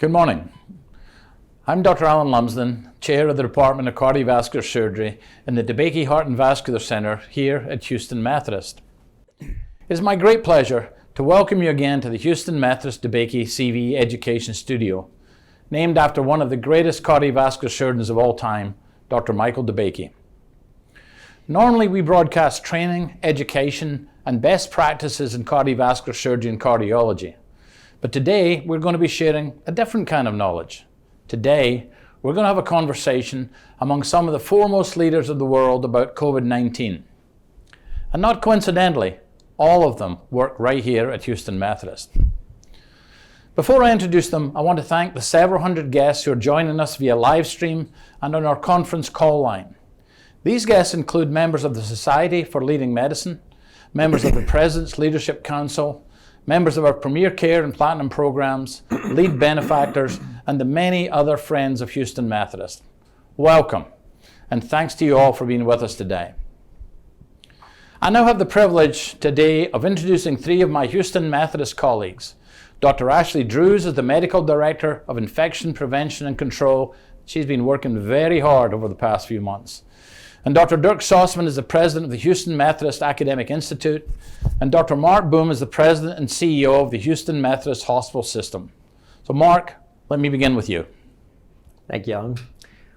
Good morning. I'm Dr. Alan Lumsden, Chair of the Department of Cardiovascular Surgery in the DeBakey Heart and Vascular Center here at Houston Methodist. It is my great pleasure to welcome you again to the Houston Methodist DeBakey CV Education Studio, named after one of the greatest cardiovascular surgeons of all time, Dr. Michael DeBakey. Normally we broadcast training, education, and best practices in cardiovascular surgery and cardiology. But today we're going to be sharing a different kind of knowledge. Today we're going to have a conversation among some of the foremost leaders of the world about COVID-19. And not coincidentally, all of them work right here at Houston Methodist. Before I introduce them, I want to thank the several hundred guests who are joining us via live stream and on our conference call line. These guests include members of the Society for Leading Medicine, members of the President's Leadership Council, members of our Premier Care and Platinum programs, lead benefactors, and the many other friends of Houston Methodist. Welcome, and thanks to you all for being with us today. I now have the privilege today of introducing three of my Houston Methodist colleagues. Dr. Ashley Drews is the Medical Director of Infection Prevention and Control. She's been working very hard over the past few months. And Dr. Dirk Sossman is the President of the Houston Methodist Academic Institute. And Dr. Marc Boom is the President and CEO of the Houston Methodist Hospital System. So Marc, let me begin with you. Thank you, Alan.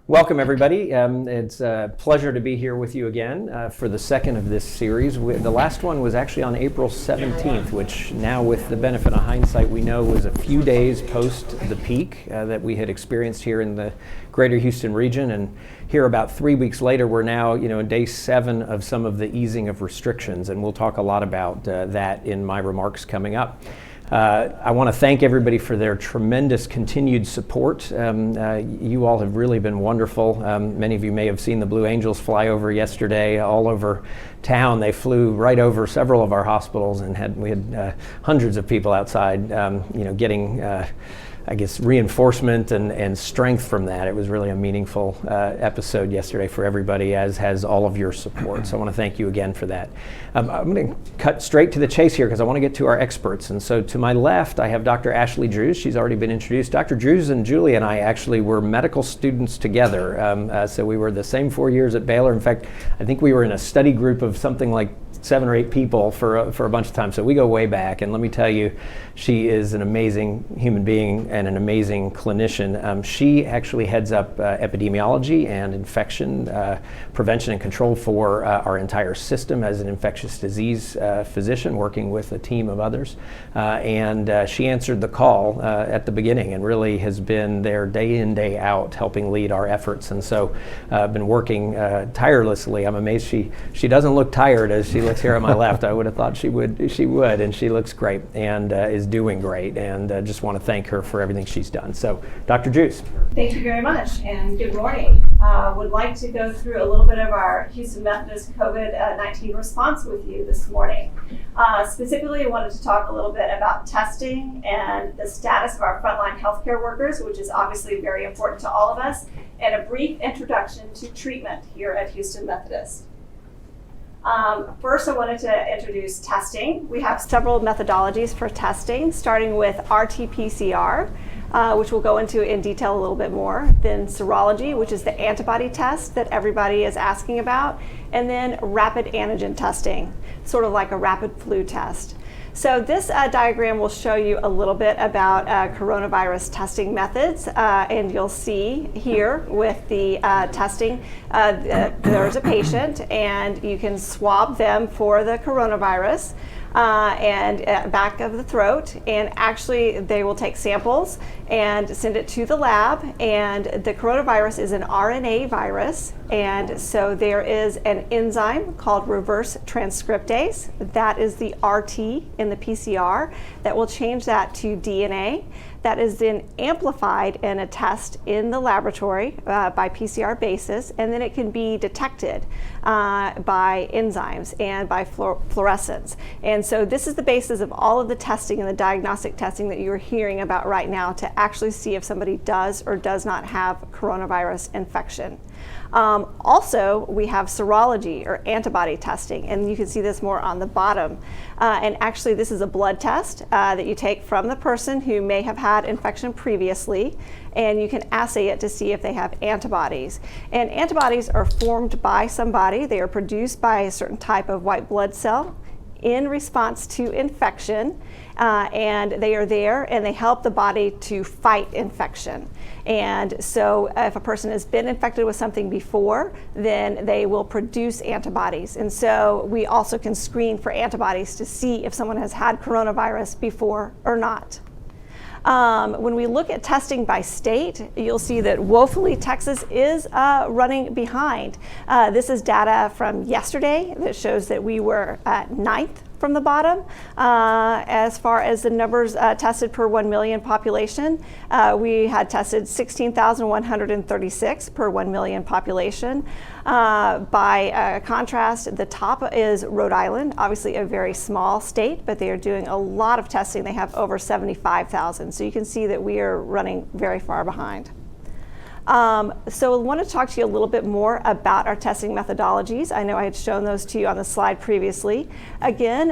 Welcome, everybody. It's a pleasure to be here with you again for the second of this series. The last one was actually on April 17th, which now with the benefit of hindsight, we know was a few days post the peak that we had experienced here in the greater Houston region. And here about 3 weeks later, we're now in day 7 of some of the easing of restrictions. And we'll talk a lot about that in my remarks coming up. I want to thank everybody for their tremendous continued support. You all have really been wonderful. Many of you may have seen the Blue Angels fly over yesterday all over town. They flew right over several of our hospitals, and we had hundreds of people outside, getting I guess reinforcement and strength from that. It was really a meaningful episode yesterday for everybody, as has all of your support. So I want to thank you again for that. I'm going to cut straight to the chase here because I want to get to our experts. And so to my left, I have Dr. Ashley Drews. She's already been introduced. Dr. Drews and Julie and I actually were medical students together. So we were the same 4 years at Baylor. In fact, I think we were in a study group of something like 7 or 8 people for a bunch of time. So we go way back, and let me tell you, she is an amazing human being and an amazing clinician. She actually heads up epidemiology and infection prevention and control for our entire system as an infectious disease physician working with a team of others. And she answered the call at the beginning and really has been there day in, day out helping lead our efforts. And so I've been working tirelessly. I'm amazed she doesn't look tired as she looks here on my left. I would have thought she would, and she looks great and is doing great, and just want to thank her for everything she's done. So, Dr. Drews. Thank you very much, and good morning. Would like to go through a little bit of our Houston Methodist COVID-19 response with you this morning. Specifically, I wanted to talk a little bit about testing and the status of our frontline healthcare workers, which is obviously very important to all of us, and a brief introduction to treatment here at Houston Methodist. First, I wanted to introduce testing. We have several methodologies for testing, starting with RT-PCR, which we'll go into in detail a little bit more, then serology, which is the antibody test that everybody is asking about, and then rapid antigen testing, sort of like a rapid flu test. So this diagram will show you a little bit about coronavirus testing methods, and you'll see here with the testing, there's a patient and you can swab them for the coronavirus and back of the throat, and actually they will take samples and send it to the lab, and the coronavirus is an RNA virus, and so there is an enzyme called reverse transcriptase, that is the RT in the PCR, that will change that to DNA. That is then amplified in a test in the laboratory by PCR basis, and then it can be detected by enzymes and by fluorescence. And so this is the basis of all of the testing and the diagnostic testing that you're hearing about right now to actually see if somebody does or does not have coronavirus infection. Also, we have serology or antibody testing, and you can see this more on the bottom. And actually, this is a blood test that you take from the person who may have had infection previously, and you can assay it to see if they have antibodies. And antibodies are formed by somebody. They are produced by a certain type of white blood cell in response to infection, and they are there and they help the body to fight infection. And so if a person has been infected with something before, then they will produce antibodies. And so we also can screen for antibodies to see if someone has had coronavirus before or not. When we look at testing by state, you'll see that woefully Texas is running behind. This is data from yesterday that shows that we were at 9th from the bottom as far as the numbers tested per 1 million population. We had tested 16,136 per 1 million population. By contrast, the top is Rhode Island, obviously a very small state, but they are doing a lot of testing. They have over 75,000. So you can see that we are running very far behind. So I want to talk to you a little bit more about our testing methodologies. I know I had shown those to you on the slide previously. Again,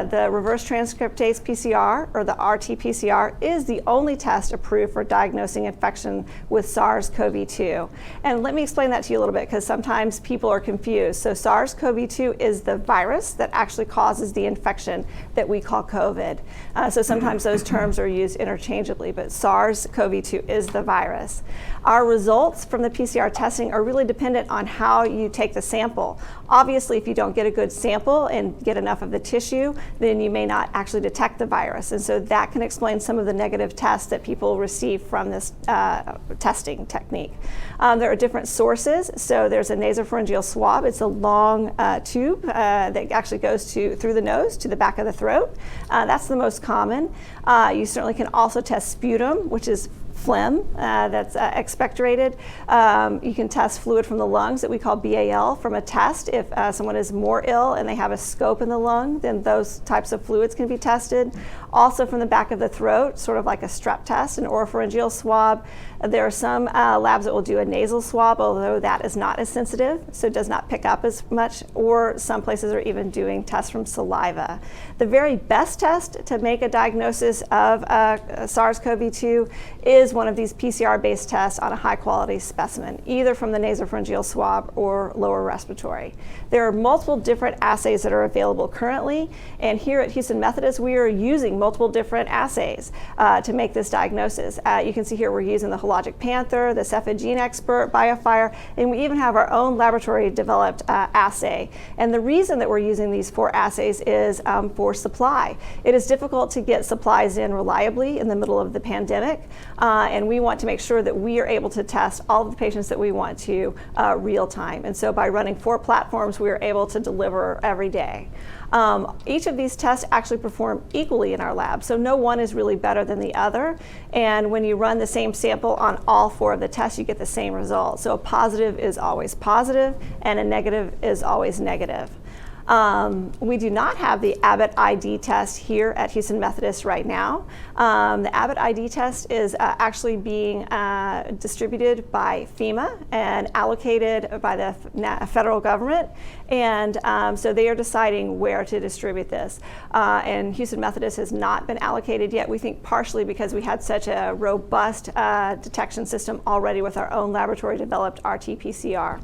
the reverse transcriptase PCR, or the RT-PCR, is the only test approved for diagnosing infection with SARS-CoV-2. And let me explain that to you a little bit, because sometimes people are confused. So SARS-CoV-2 is the virus that actually causes the infection that we call COVID. So sometimes those terms are used interchangeably, but SARS-CoV-2 is the virus. Our results from the PCR testing are really dependent on how you take the sample. Obviously, if you don't get a good sample and get enough of the tissue, then you may not actually detect the virus. And so that can explain some of the negative tests that people receive from this testing technique. There are different sources. So there's a nasopharyngeal swab. It's a long tube that actually goes through the nose to the back of the throat. That's the most common. You certainly can also test sputum, which is phlegm that's expectorated. You can test fluid from the lungs that we call BAL from a test. If someone is more ill and they have a scope in the lung, then those types of fluids can be tested. Also from the back of the throat, sort of like a strep test, an oropharyngeal swab. There are some labs that will do a nasal swab, although that is not as sensitive, so it does not pick up as much, or some places are even doing tests from saliva. The very best test to make a diagnosis of SARS-CoV-2 is one of these PCR-based tests on a high-quality specimen, either from the nasopharyngeal swab or lower respiratory. There are multiple different assays that are available currently, and here at Houston Methodist, we are using multiple different assays to make this diagnosis. You can see here we're using the Hologic Panther, the Cepheid Gene Expert, BioFire, and we even have our own laboratory-developed assay. And the reason that we're using these 4 assays is for supply. It is difficult to get supplies in reliably in the middle of the pandemic, and we want to make sure that we are able to test all of the patients that we want to real time. And so by running 4 platforms, we are able to deliver every day. Each of these tests actually perform equally in our lab, so no one is really better than the other. And when you run the same sample on all 4 of the tests, you get the same result. So a positive is always positive, and a negative is always negative. We do not have the Abbott ID test here at Houston Methodist right now. The Abbott ID test is actually being distributed by FEMA and allocated by the federal government. And so they are deciding where to distribute this. And Houston Methodist has not been allocated yet, we think partially because we had such a robust detection system already with our own laboratory-developed RT-PCR.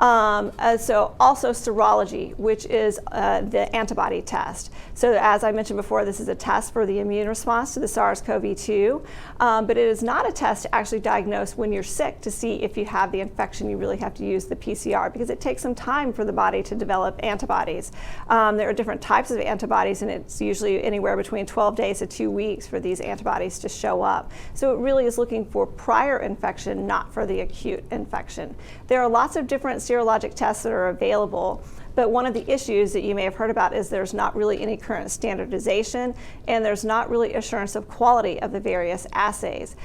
So also serology, which is the antibody test. So as I mentioned before, this is a test for the immune response to the SARS-CoV-2, but it is not a test to actually diagnose when you're sick to see if you have the infection. You really have to use the PCR because it takes some time for the body to develop antibodies. There are different types of antibodies, and it's usually anywhere between 12 days to 2 weeks for these antibodies to show up. So it really is looking for prior infection, not for the acute infection. There are lots of different serologic tests that are available, But one of the issues that you may have heard about is there's not really any current standardization, and there's not really assurance of quality of the various assays.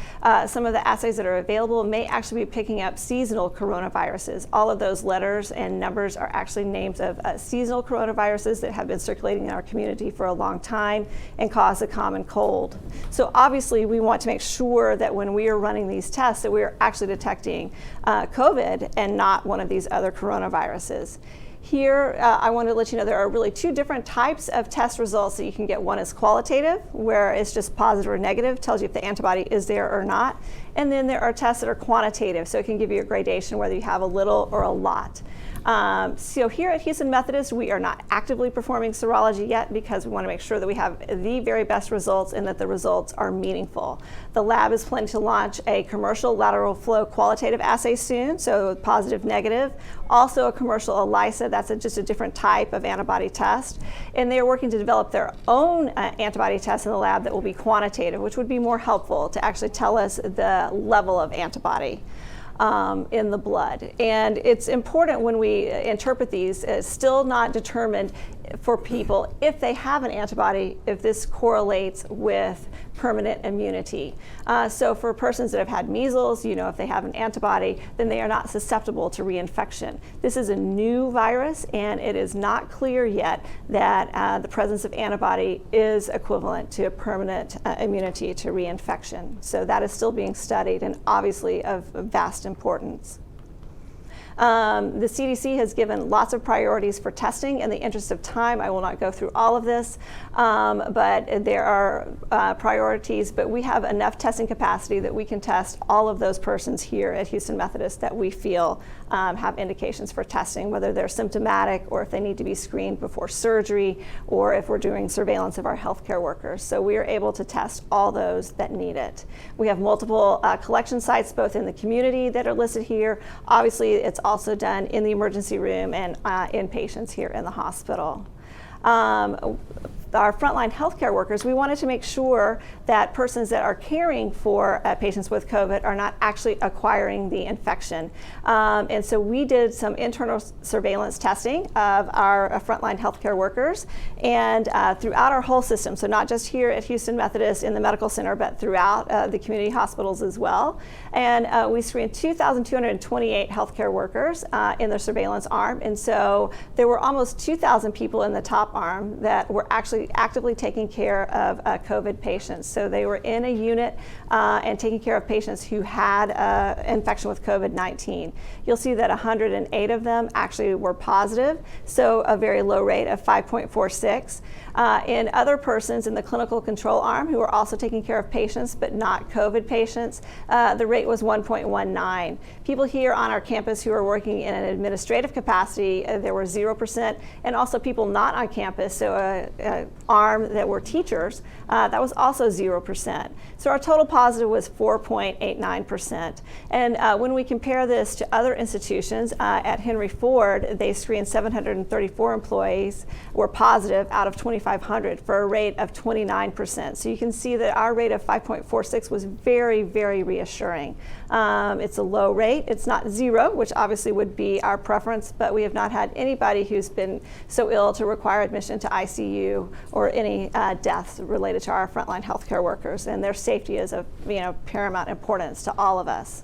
Some of the assays that are available may actually be picking up seasonal coronaviruses. All of those letters and numbers are actually names of seasonal coronaviruses that have been circulating in our community for a long time and cause a common cold. So obviously we want to make sure that when we are running these tests that we are actually detecting COVID and not one of these other coronaviruses. Here, I want to let you know there are really two different types of test results that you can get. One is qualitative, where it's just positive or negative, tells you if the antibody is there or not. And then there are tests that are quantitative, so it can give you a gradation whether you have a little or a lot. So here at Houston Methodist, we are not actively performing serology yet because we want to make sure that we have the very best results and that the results are meaningful. The lab is planning to launch a commercial lateral flow qualitative assay soon, so positive, negative. Also a commercial ELISA, that's just a different type of antibody test. And they are working to develop their own antibody test in the lab that will be quantitative, which would be more helpful to actually tell us the level of antibody in the blood. And it's important when we interpret these, it's still not determined for people if they have an antibody, if this correlates with permanent immunity. So for persons that have had measles, you know, if they have an antibody, then they are not susceptible to reinfection. This is a new virus, and it is not clear yet that the presence of antibody is equivalent to permanent immunity to reinfection. So that is still being studied and obviously of vast importance. The CDC has given lots of priorities for testing. In the interest of time, I will not go through all of this, but there are priorities, but we have enough testing capacity that we can test all of those persons here at Houston Methodist that we feel have indications for testing, whether they're symptomatic or if they need to be screened before surgery or if we're doing surveillance of our healthcare workers. So we are able to test all those that need it. We have multiple collection sites both in the community that are listed here. Obviously, it's also done in the emergency room and in patients here in the hospital. Our frontline healthcare workers, we wanted to make sure that persons that are caring for patients with COVID are not actually acquiring the infection. And so we did some internal surveillance testing of our frontline healthcare workers and throughout our whole system, so not just here at Houston Methodist in the medical center, but throughout the community hospitals as well. And we screened 2,228 healthcare workers in the surveillance arm. And so there were almost 2,000 people in the top arm that were actually actively taking care of COVID patients. So they were in a unit and taking care of patients who had infection with COVID-19. You'll see that 108 of them actually were positive, so a very low rate of 5.46. In other persons in the clinical control arm who were also taking care of patients but not COVID patients, the rate was 1.19. People here on our campus who are working in an administrative capacity, there were 0%, and also people not on campus, so an arm that were teachers, that was also 0%. So our total positive was 4.89%. And when we compare this to other institutions, at Henry Ford, they screened 734 employees were positive out of 2,500 for a rate of 29%. So you can see that our rate of 5.46 was very, very reassuring. It's a low rate. It's not zero, which obviously would be our preference, but we have not had anybody who's been so ill to require admission to ICU or any deaths related to our frontline healthcare workers, and their safety is of paramount importance to all of us.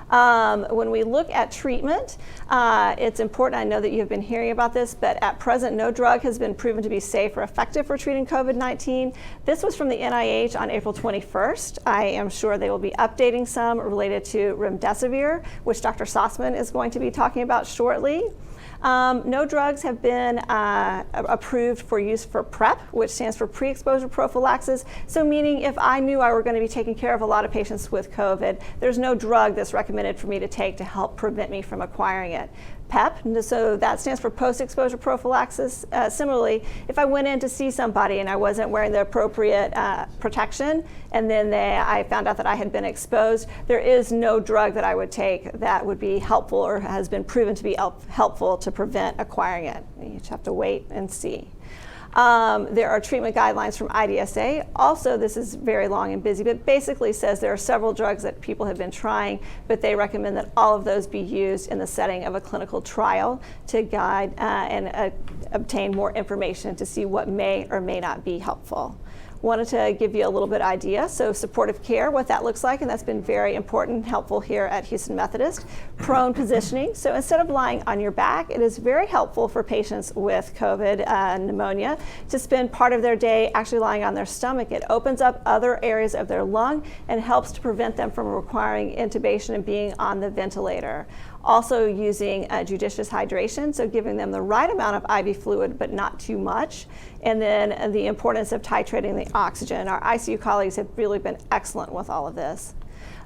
When we look at treatment, it's important, I know that you've been hearing about this, but at present no drug has been proven to be safe or effective for treating COVID-19. This was from the NIH on April 21st. I am sure they will be updating some related to remdesivir, which Dr. Sossman is going to be talking about shortly. No drugs have been approved for use for PrEP, which stands for pre-exposure prophylaxis. So meaning if I knew I were going to be taking care of a lot of patients with COVID, there's no drug that's recommended for me to take to help prevent me from acquiring it. PEP, so that stands for post-exposure prophylaxis. Similarly, if I went in to see somebody and I wasn't wearing the appropriate protection, and then I found out that I had been exposed, there is no drug that I would take that would be helpful or has been proven to be helpful to prevent acquiring it. You just have to wait and see. There are treatment guidelines from IDSA. Also, this is very long and busy, but basically says there are several drugs that people have been trying, but they recommend that all of those be used in the setting of a clinical trial to guide and obtain more information to see what may or may not be helpful. Wanted to give you a little bit idea. So supportive care, what that looks like, and that's been very important and helpful here at Houston Methodist. Prone positioning. So instead of lying on your back, it is very helpful for patients with COVID pneumonia to spend part of their day actually lying on their stomach. It opens up other areas of their lung and helps to prevent them from requiring intubation and being on the ventilator. Also using judicious hydration, so giving them the right amount of IV fluid but not too much. And then the importance of titrating the oxygen. Our ICU colleagues have really been excellent with all of this.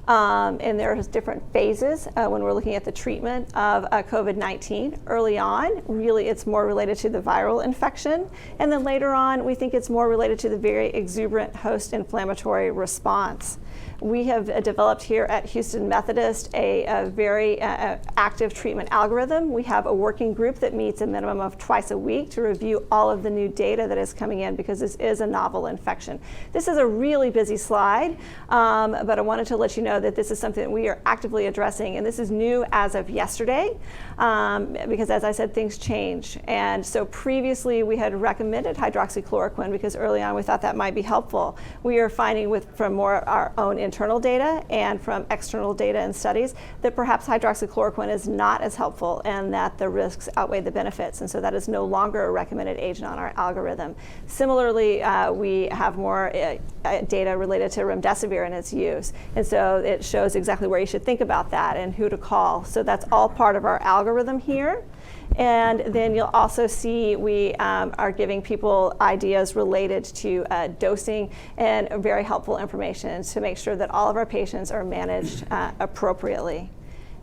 And there's different phases when we're looking at the treatment of COVID-19. Early on, really it's more related to the viral infection. And then later on, we think it's more related to the very exuberant host inflammatory response. We have developed here at Houston Methodist a very active treatment algorithm. We have a working group that meets a minimum of twice a week to review all of the new data that is coming in because this is a novel infection. This is a really busy slide, but I wanted to let you know that this is something that we are actively addressing, and this is new as of yesterday because, as I said, things change. And so previously we had recommended hydroxychloroquine because early on we thought that might be helpful. We are finding from more our own internal data and from external data and studies that perhaps hydroxychloroquine is not as helpful and that the risks outweigh the benefits, and so that is no longer a recommended agent on our algorithm. Similarly, we have more data related to remdesivir and its use, and so it shows exactly where you should think about that and who to call. So that's all part of our algorithm here. And then you'll also see we are giving people ideas related to dosing and very helpful information to make sure that all of our patients are managed appropriately.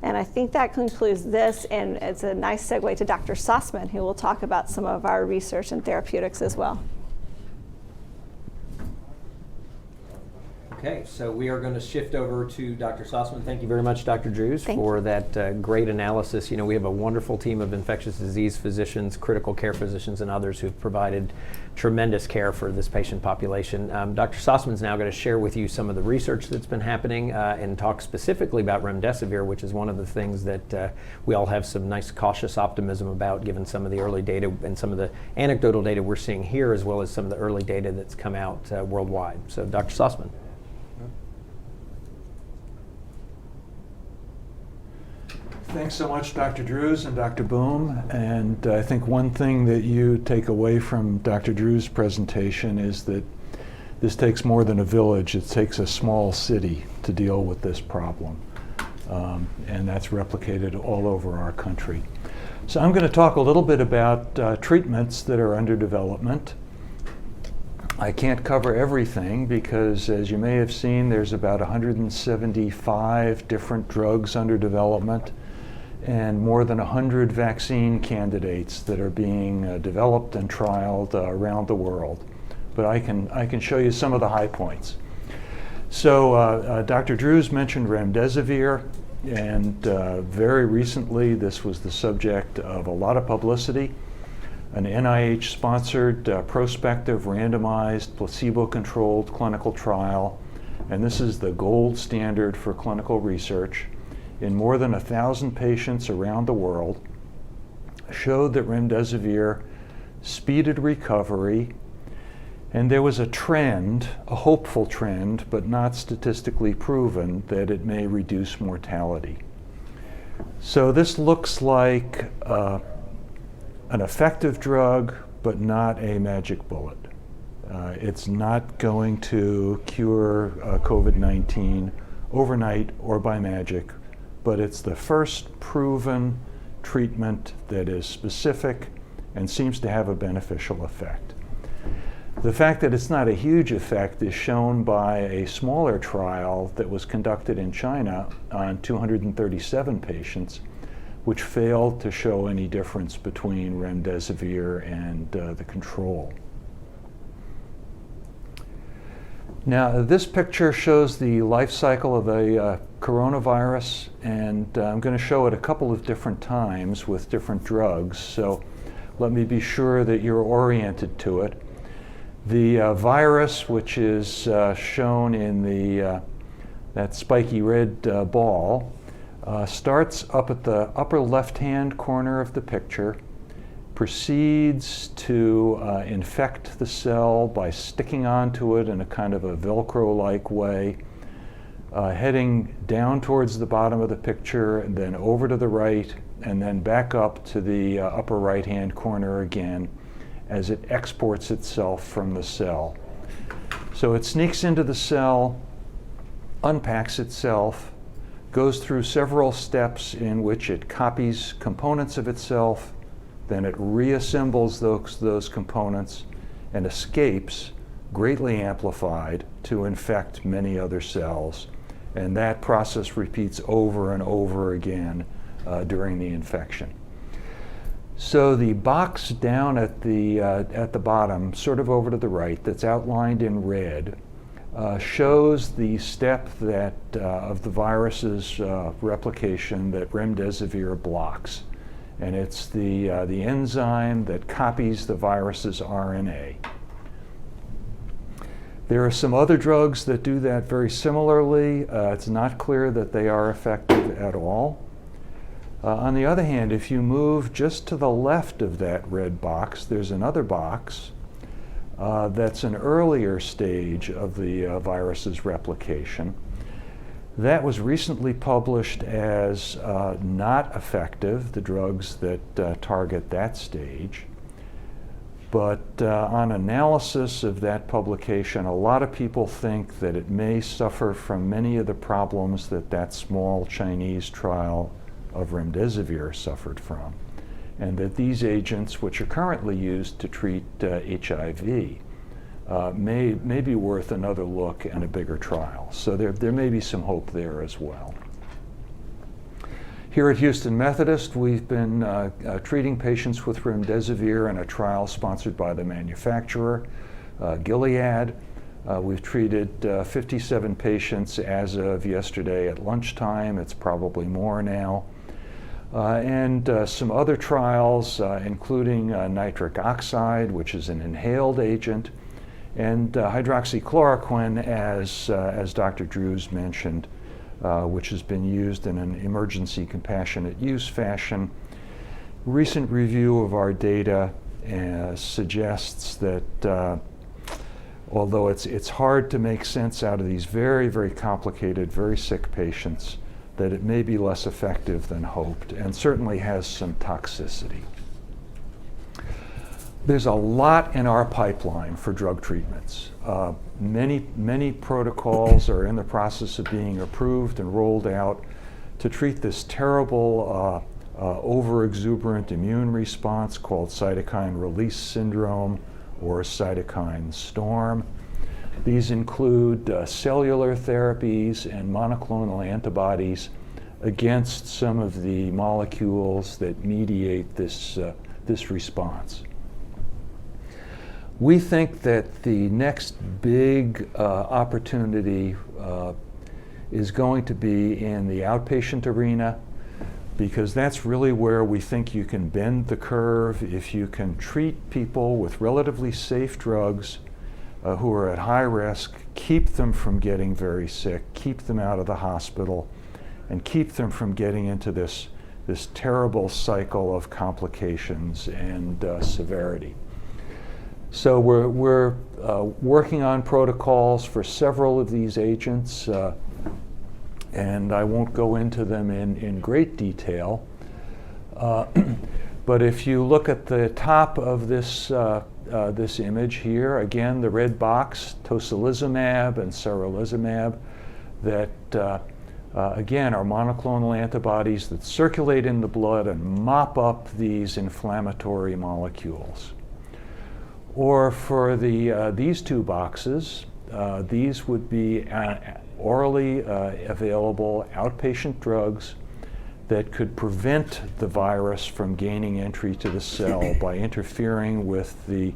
And I think that concludes this, and it's a nice segue to Dr. Sussman, who will talk about some of our research and therapeutics as well. Okay, so we are going to shift over to Dr. Sussman. Thank you very much, Dr. Drews, for that great analysis. You know, we have a wonderful team of infectious disease physicians, critical care physicians, and others who've provided tremendous care for this patient population. Dr. Sussman's now going to share with you some of the research that's been happening and talk specifically about remdesivir, which is one of the things that we all have some nice cautious optimism about, given some of the early data and some of the anecdotal data we're seeing here, as well as some of the early data that's come out worldwide. So, Dr. Sussman. Thanks so much, Dr. Drews and Dr. Boom. And I think one thing that you take away from Dr. Drews' presentation is that this takes more than a village. It takes a small city to deal with this problem. And that's replicated all over our country. So I'm going to talk a little bit about treatments that are under development. I can't cover everything because, as you may have seen, there's about 175 different drugs under development and more than 100 vaccine candidates that are being developed and trialed around the world. But I can show you some of the high points. So Dr. Drews mentioned remdesivir, and very recently this was the subject of a lot of publicity. An NIH-sponsored prospective randomized placebo-controlled clinical trial, and this is the gold standard for clinical research, in more than 1,000 patients around the world, showed that remdesivir speeded recovery, and there was a trend, a hopeful trend, but not statistically proven, that it may reduce mortality. So this looks like an effective drug, but not a magic bullet. It's not going to cure COVID-19 overnight or by magic, but it's the first proven treatment that is specific and seems to have a beneficial effect. The fact that it's not a huge effect is shown by a smaller trial that was conducted in China on 237 patients, which failed to show any difference between remdesivir and the control. Now, this picture shows the life cycle of a coronavirus, and I'm going to show it a couple of different times with different drugs. So let me be sure that you're oriented to it. The virus, which is shown in that spiky red ball, starts up at the upper left-hand corner of the picture, proceeds to infect the cell by sticking onto it in a kind of a Velcro-like way, heading down towards the bottom of the picture, and then over to the right, and then back up to the upper right-hand corner again as it exports itself from the cell. So it sneaks into the cell, unpacks itself, goes through several steps in which it copies components of itself, then it reassembles those components and escapes, greatly amplified, to infect many other cells. And that process repeats over and over again during the infection. So the box down at the bottom, sort of over to the right, that's outlined in red, shows the step that of the virus's replication that remdesivir blocks. And it's the enzyme that copies the virus's RNA. There are some other drugs that do that very similarly. It's not clear that they are effective at all. On the other hand, if you move just to the left of that red box, there's another box that's an earlier stage of the virus's replication. That was recently published as not effective, the drugs that target that stage. But on analysis of that publication, a lot of people think that it may suffer from many of the problems that that small Chinese trial of remdesivir suffered from, and that these agents, which are currently used to treat HIV, may be worth another look and a bigger trial. So there may be some hope there as well. Here at Houston Methodist, we've been treating patients with remdesivir in a trial sponsored by the manufacturer, Gilead. We've treated 57 patients as of yesterday at lunchtime. It's probably more now. And some other trials, including nitric oxide, which is an inhaled agent, and hydroxychloroquine, as Dr. Drews mentioned, which has been used in an emergency compassionate use fashion. Recent review of our data suggests that although it's hard to make sense out of these very, very complicated, very sick patients, that it may be less effective than hoped, and certainly has some toxicity. There's a lot in our pipeline for drug treatments. Many protocols are in the process of being approved and rolled out to treat this terrible overexuberant immune response called cytokine release syndrome or cytokine storm. These include cellular therapies and monoclonal antibodies against some of the molecules that mediate this response. We think that the next big opportunity is going to be in the outpatient arena, because that's really where we think you can bend the curve if you can treat people with relatively safe drugs who are at high risk, keep them from getting very sick, keep them out of the hospital, and keep them from getting into this terrible cycle of complications and severity. So we're working on protocols for several of these agents, and I won't go into them in great detail. But if you look at the top of this image here, again, the red box, tocilizumab and sarilizumab, that again are monoclonal antibodies that circulate in the blood and mop up these inflammatory molecules. Or for these two boxes, these would be orally available outpatient drugs that could prevent the virus from gaining entry to the cell by interfering with the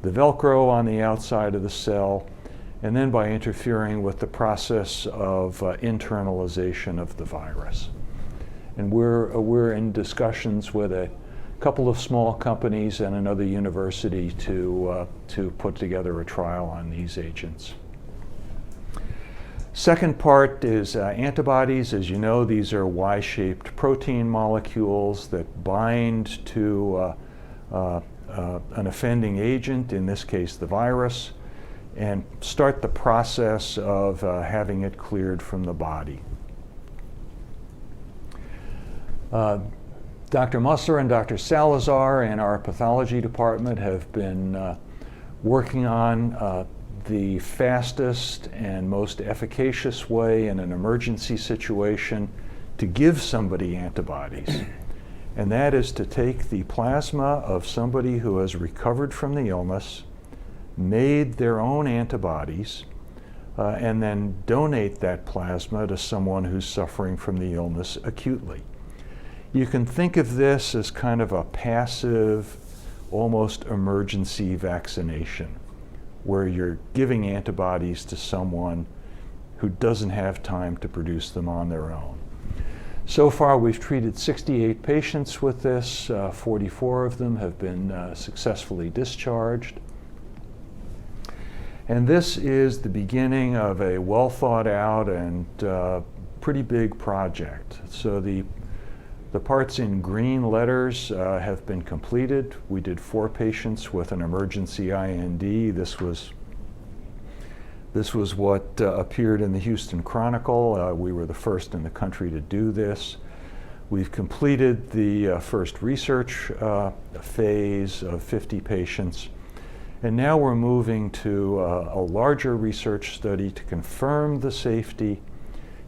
Velcro on the outside of the cell, and then by interfering with the process of internalization of the virus. And we're in discussions with a couple of small companies and another university to put together a trial on these agents. Second part is antibodies. As you know, these are Y-shaped protein molecules that bind to an offending agent, in this case the virus, and start the process of having it cleared from the body. Dr. Musser and Dr. Salazar in our pathology department have been working on the fastest and most efficacious way in an emergency situation to give somebody antibodies. And that is to take the plasma of somebody who has recovered from the illness, made their own antibodies, and then donate that plasma to someone who's suffering from the illness acutely. You can think of this as kind of a passive, almost emergency vaccination, where you're giving antibodies to someone who doesn't have time to produce them on their own. So far, we've treated 68 patients with this. 44 of them have been successfully discharged. And this is the beginning of a well thought out and pretty big project. So the parts in green letters have been completed. We did 4 patients with an emergency IND. This was what appeared in the Houston Chronicle. We were the first in the country to do this. We've completed the first research phase of 50 patients. And now we're moving to a larger research study to confirm the safety,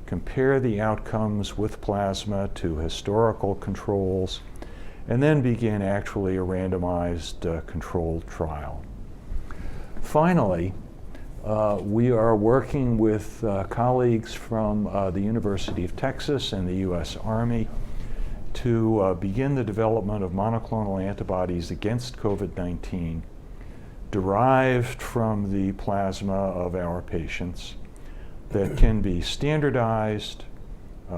compare the outcomes with plasma to historical controls, and then begin actually a randomized controlled trial. Finally, we are working with colleagues from the University of Texas and the U.S. Army to begin the development of monoclonal antibodies against COVID-19 derived from the plasma of our patients that can be standardized,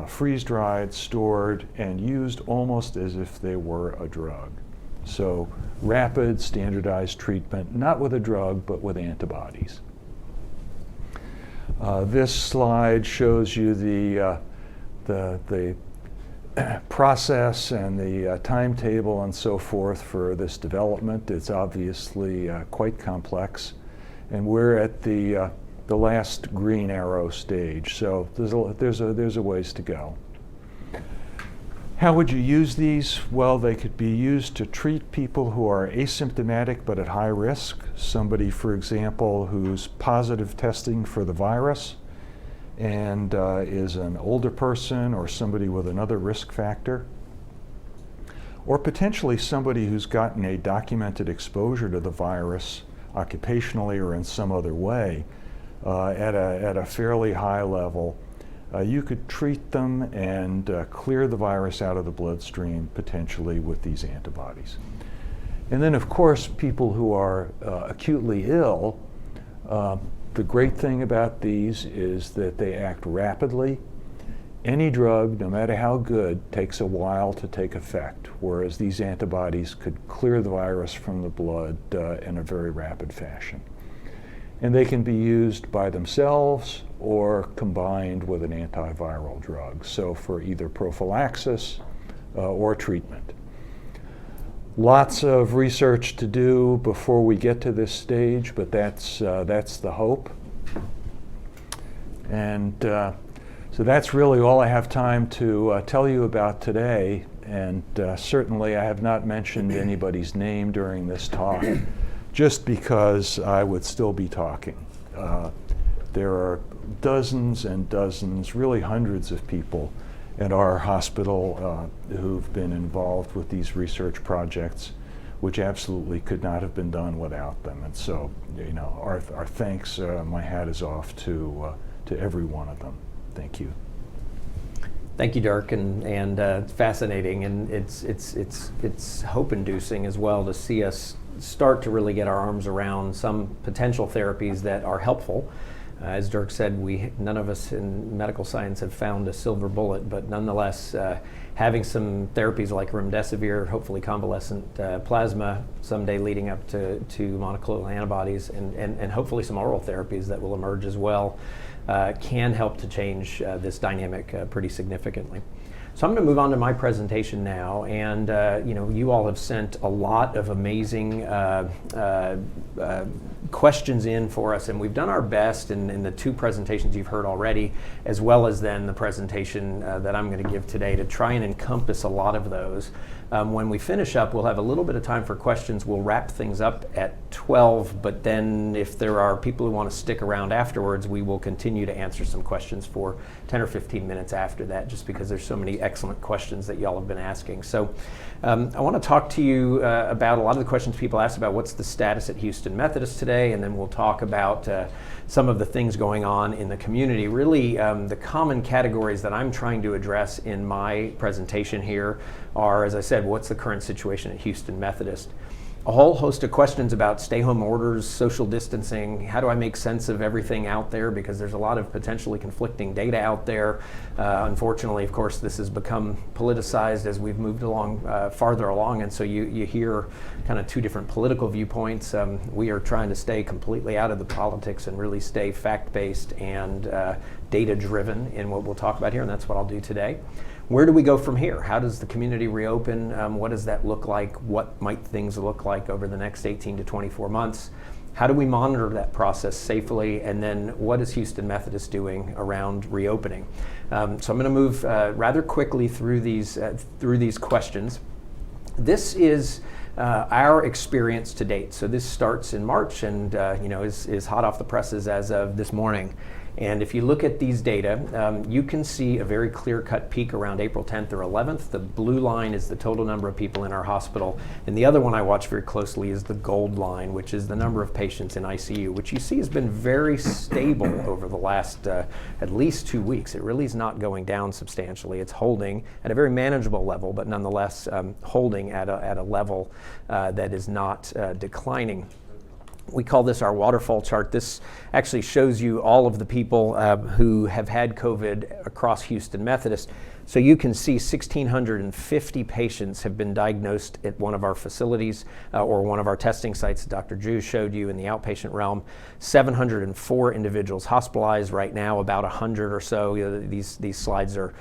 freeze-dried, stored, and used almost as if they were a drug. So rapid, standardized treatment, not with a drug, but with antibodies. This slide shows you the process and the timetable and so forth for this development. It's obviously quite complex, and we're at the last green arrow stage. So there's a ways to go. How would you use these? Well, they could be used to treat people who are asymptomatic but at high risk. Somebody, for example, who's positive testing for the virus and is an older person or somebody with another risk factor. Or potentially somebody who's gotten a documented exposure to the virus occupationally or in some other way at a fairly high level. You could treat them and clear the virus out of the bloodstream potentially with these antibodies. And then, of course, people who are acutely ill, the great thing about these is that they act rapidly. Any drug, no matter how good, takes a while to take effect, whereas these antibodies could clear the virus from the blood in a very rapid fashion. And they can be used by themselves or combined with an antiviral drug, so for either prophylaxis or treatment. Lots of research to do before we get to this stage, but that's the hope. And so that's really all I have time to tell you about today. And certainly I have not mentioned anybody's name during this talk, just because I would still be talking. There are dozens and dozens, really hundreds of people at our hospital who've been involved with these research projects, which absolutely could not have been done without them. And so, you know, our thanks, my hat is off to every one of them. Thank you. Thank you, Dirk, and it's fascinating, and it's hope-inducing as well to see us start to really get our arms around some potential therapies that are helpful As Dirk said, none of us in medical science have found a silver bullet, but nonetheless, having some therapies like remdesivir, hopefully convalescent plasma, someday leading up to monoclonal antibodies, and hopefully some oral therapies that will emerge as well, can help to change this dynamic pretty significantly. So I'm going to move on to my presentation now, and you all have sent a lot of amazing questions in for us, and we've done our best in the two presentations you've heard already, as well as then the presentation that I'm going to give today, to try and encompass a lot of those. When we finish up, we'll have a little bit of time for questions. We'll wrap things up at 12, but then if there are people who want to stick around afterwards, we will continue to answer some questions for 10 or 15 minutes after that, just because there's so many excellent questions that y'all have been asking. So I want to talk to you about a lot of the questions people asked about what's the status at Houston Methodist today, and then we'll talk about some of the things going on in the community. Really, the common categories that I'm trying to address in my presentation here are, as I said, what's the current situation at Houston Methodist? A whole host of questions about stay-home orders, social distancing, how do I make sense of everything out there, because there's a lot of potentially conflicting data out there. Unfortunately, of course, this has become politicized as we've moved along, farther along, and so you hear kind of two different political viewpoints. We are trying to stay completely out of the politics and really stay fact-based and data-driven in what we'll talk about here, and that's what I'll do today. Where do we go from here? How does the community reopen? What does that look like? What might things look like over the next 18 to 24 months? How do we monitor that process safely? And then what is Houston Methodist doing around reopening? So I'm going to move rather quickly through these questions. This is our experience to date. So this starts in March and is hot off the presses as of this morning. And if you look at these data, you can see a very clear-cut peak around April 10th or 11th. The blue line is the total number of people in our hospital. And the other one I watch very closely is the gold line, which is the number of patients in ICU, which you see has been very stable over the last at least 2 weeks. It really is not going down substantially. It's holding at a very manageable level, but nonetheless holding at a level that is not declining. We call this our waterfall chart. This actually shows you all of the people who have had COVID across Houston Methodist. So you can see 1,650 patients have been diagnosed at one of our facilities or one of our testing sites that Dr. Drew showed you in the outpatient realm. 704 individuals hospitalized right now, about 100 or so. These slides are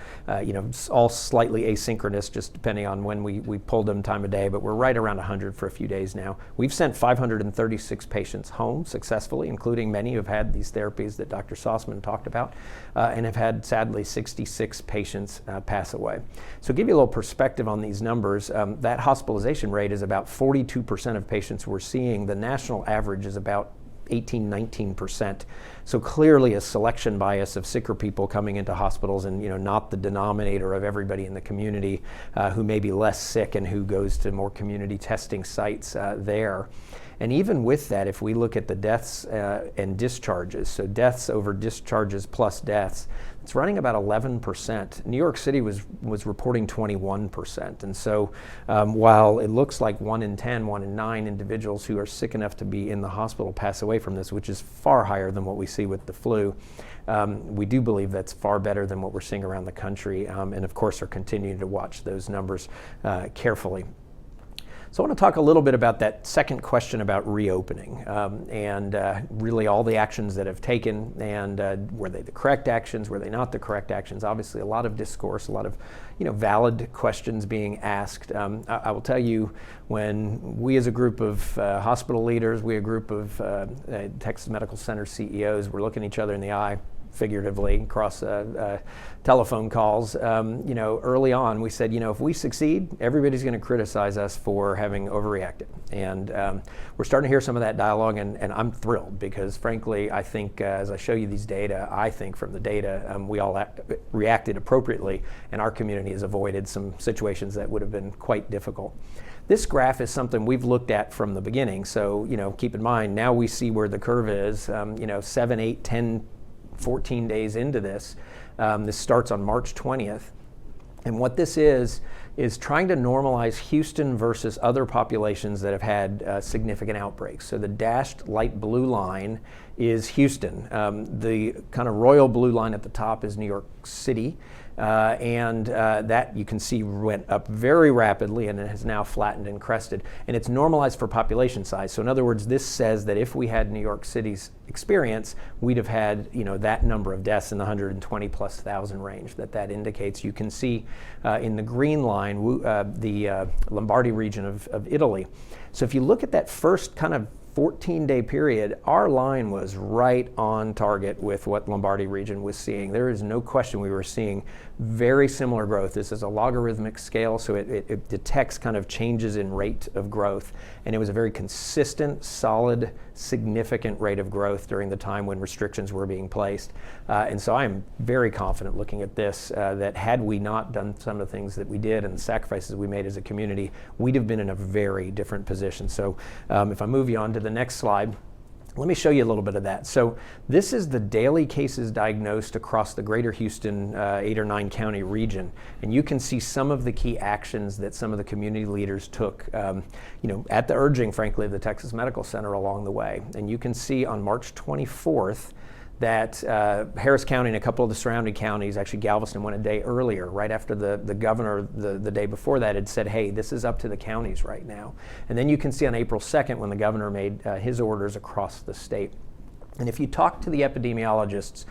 all slightly asynchronous, just depending on when we pulled them time of day, but we're right around 100 for a few days now. We've sent 536 patients home successfully, including many who have had these therapies that Dr. Saussman talked about, and have had, sadly, 66 patients pass away. So give you a little perspective on these numbers. That hospitalization rate is about 42% of patients we're seeing. The national average is about 18-19%. So clearly a selection bias of sicker people coming into hospitals, and not the denominator of everybody in the community who may be less sick and who goes to more community testing sites there. And even with that, if we look at the deaths and discharges, so deaths over discharges plus deaths, it's running about 11%. New York City was reporting 21%. And so while it looks like 1 in 10, 1 in 9 individuals who are sick enough to be in the hospital pass away from this, which is far higher than what we see with the flu, we do believe that's far better than what we're seeing around the country, and of course are continuing to watch those numbers carefully. So I want to talk a little bit about that second question about reopening and really all the actions that have taken, and were they the correct actions, were they not the correct actions? Obviously a lot of discourse, a lot of valid questions being asked. I will tell you, when we as a group of hospital leaders, we a group of Texas Medical Center CEOs, we're looking each other in the eye, figuratively, across telephone calls. Early on, we said, if we succeed, everybody's going to criticize us for having overreacted. And we're starting to hear some of that dialogue, and I'm thrilled because, frankly, I think as I show you these data, I think from the data, we all reacted appropriately, and our community has avoided some situations that would have been quite difficult. This graph is something we've looked at from the beginning. So, keep in mind, now we see where the curve is, 7, 8, 10, 14 days into this. This starts on March 20th. And what this is trying to normalize Houston versus other populations that have had significant outbreaks. So the dashed light blue line is Houston. The kind of royal blue line at the top is New York City. That you can see went up very rapidly, and it has now flattened and crested. And it's normalized for population size. So in other words, this says that if we had New York City's experience, we'd have had that number of deaths in the 120,000+ range that indicates. You can see in the green line the Lombardy region of Italy. So if you look at that first kind of 14-day period, our line was right on target with what Lombardy region was seeing. There is no question we were seeing very similar growth. This is a logarithmic scale, so it detects kind of changes in rate of growth. And it was a very consistent, solid, significant rate of growth during the time when restrictions were being placed. And so I'm very confident looking at this, that had we not done some of the things that we did and the sacrifices we made as a community, we'd have been in a very different position. So if I move you on to the next slide, let me show you a little bit of that. So this is the daily cases diagnosed across the greater Houston 8 or 9 county region. And you can see some of the key actions that some of the community leaders took, at the urging, frankly, of the Texas Medical Center along the way. And you can see on March 24th, that Harris County and a couple of the surrounding counties, actually Galveston went a day earlier, right after the governor the day before that had said, hey, this is up to the counties right now. And then you can see on April 2nd when the governor made his orders across the state. And if you talk to the epidemiologists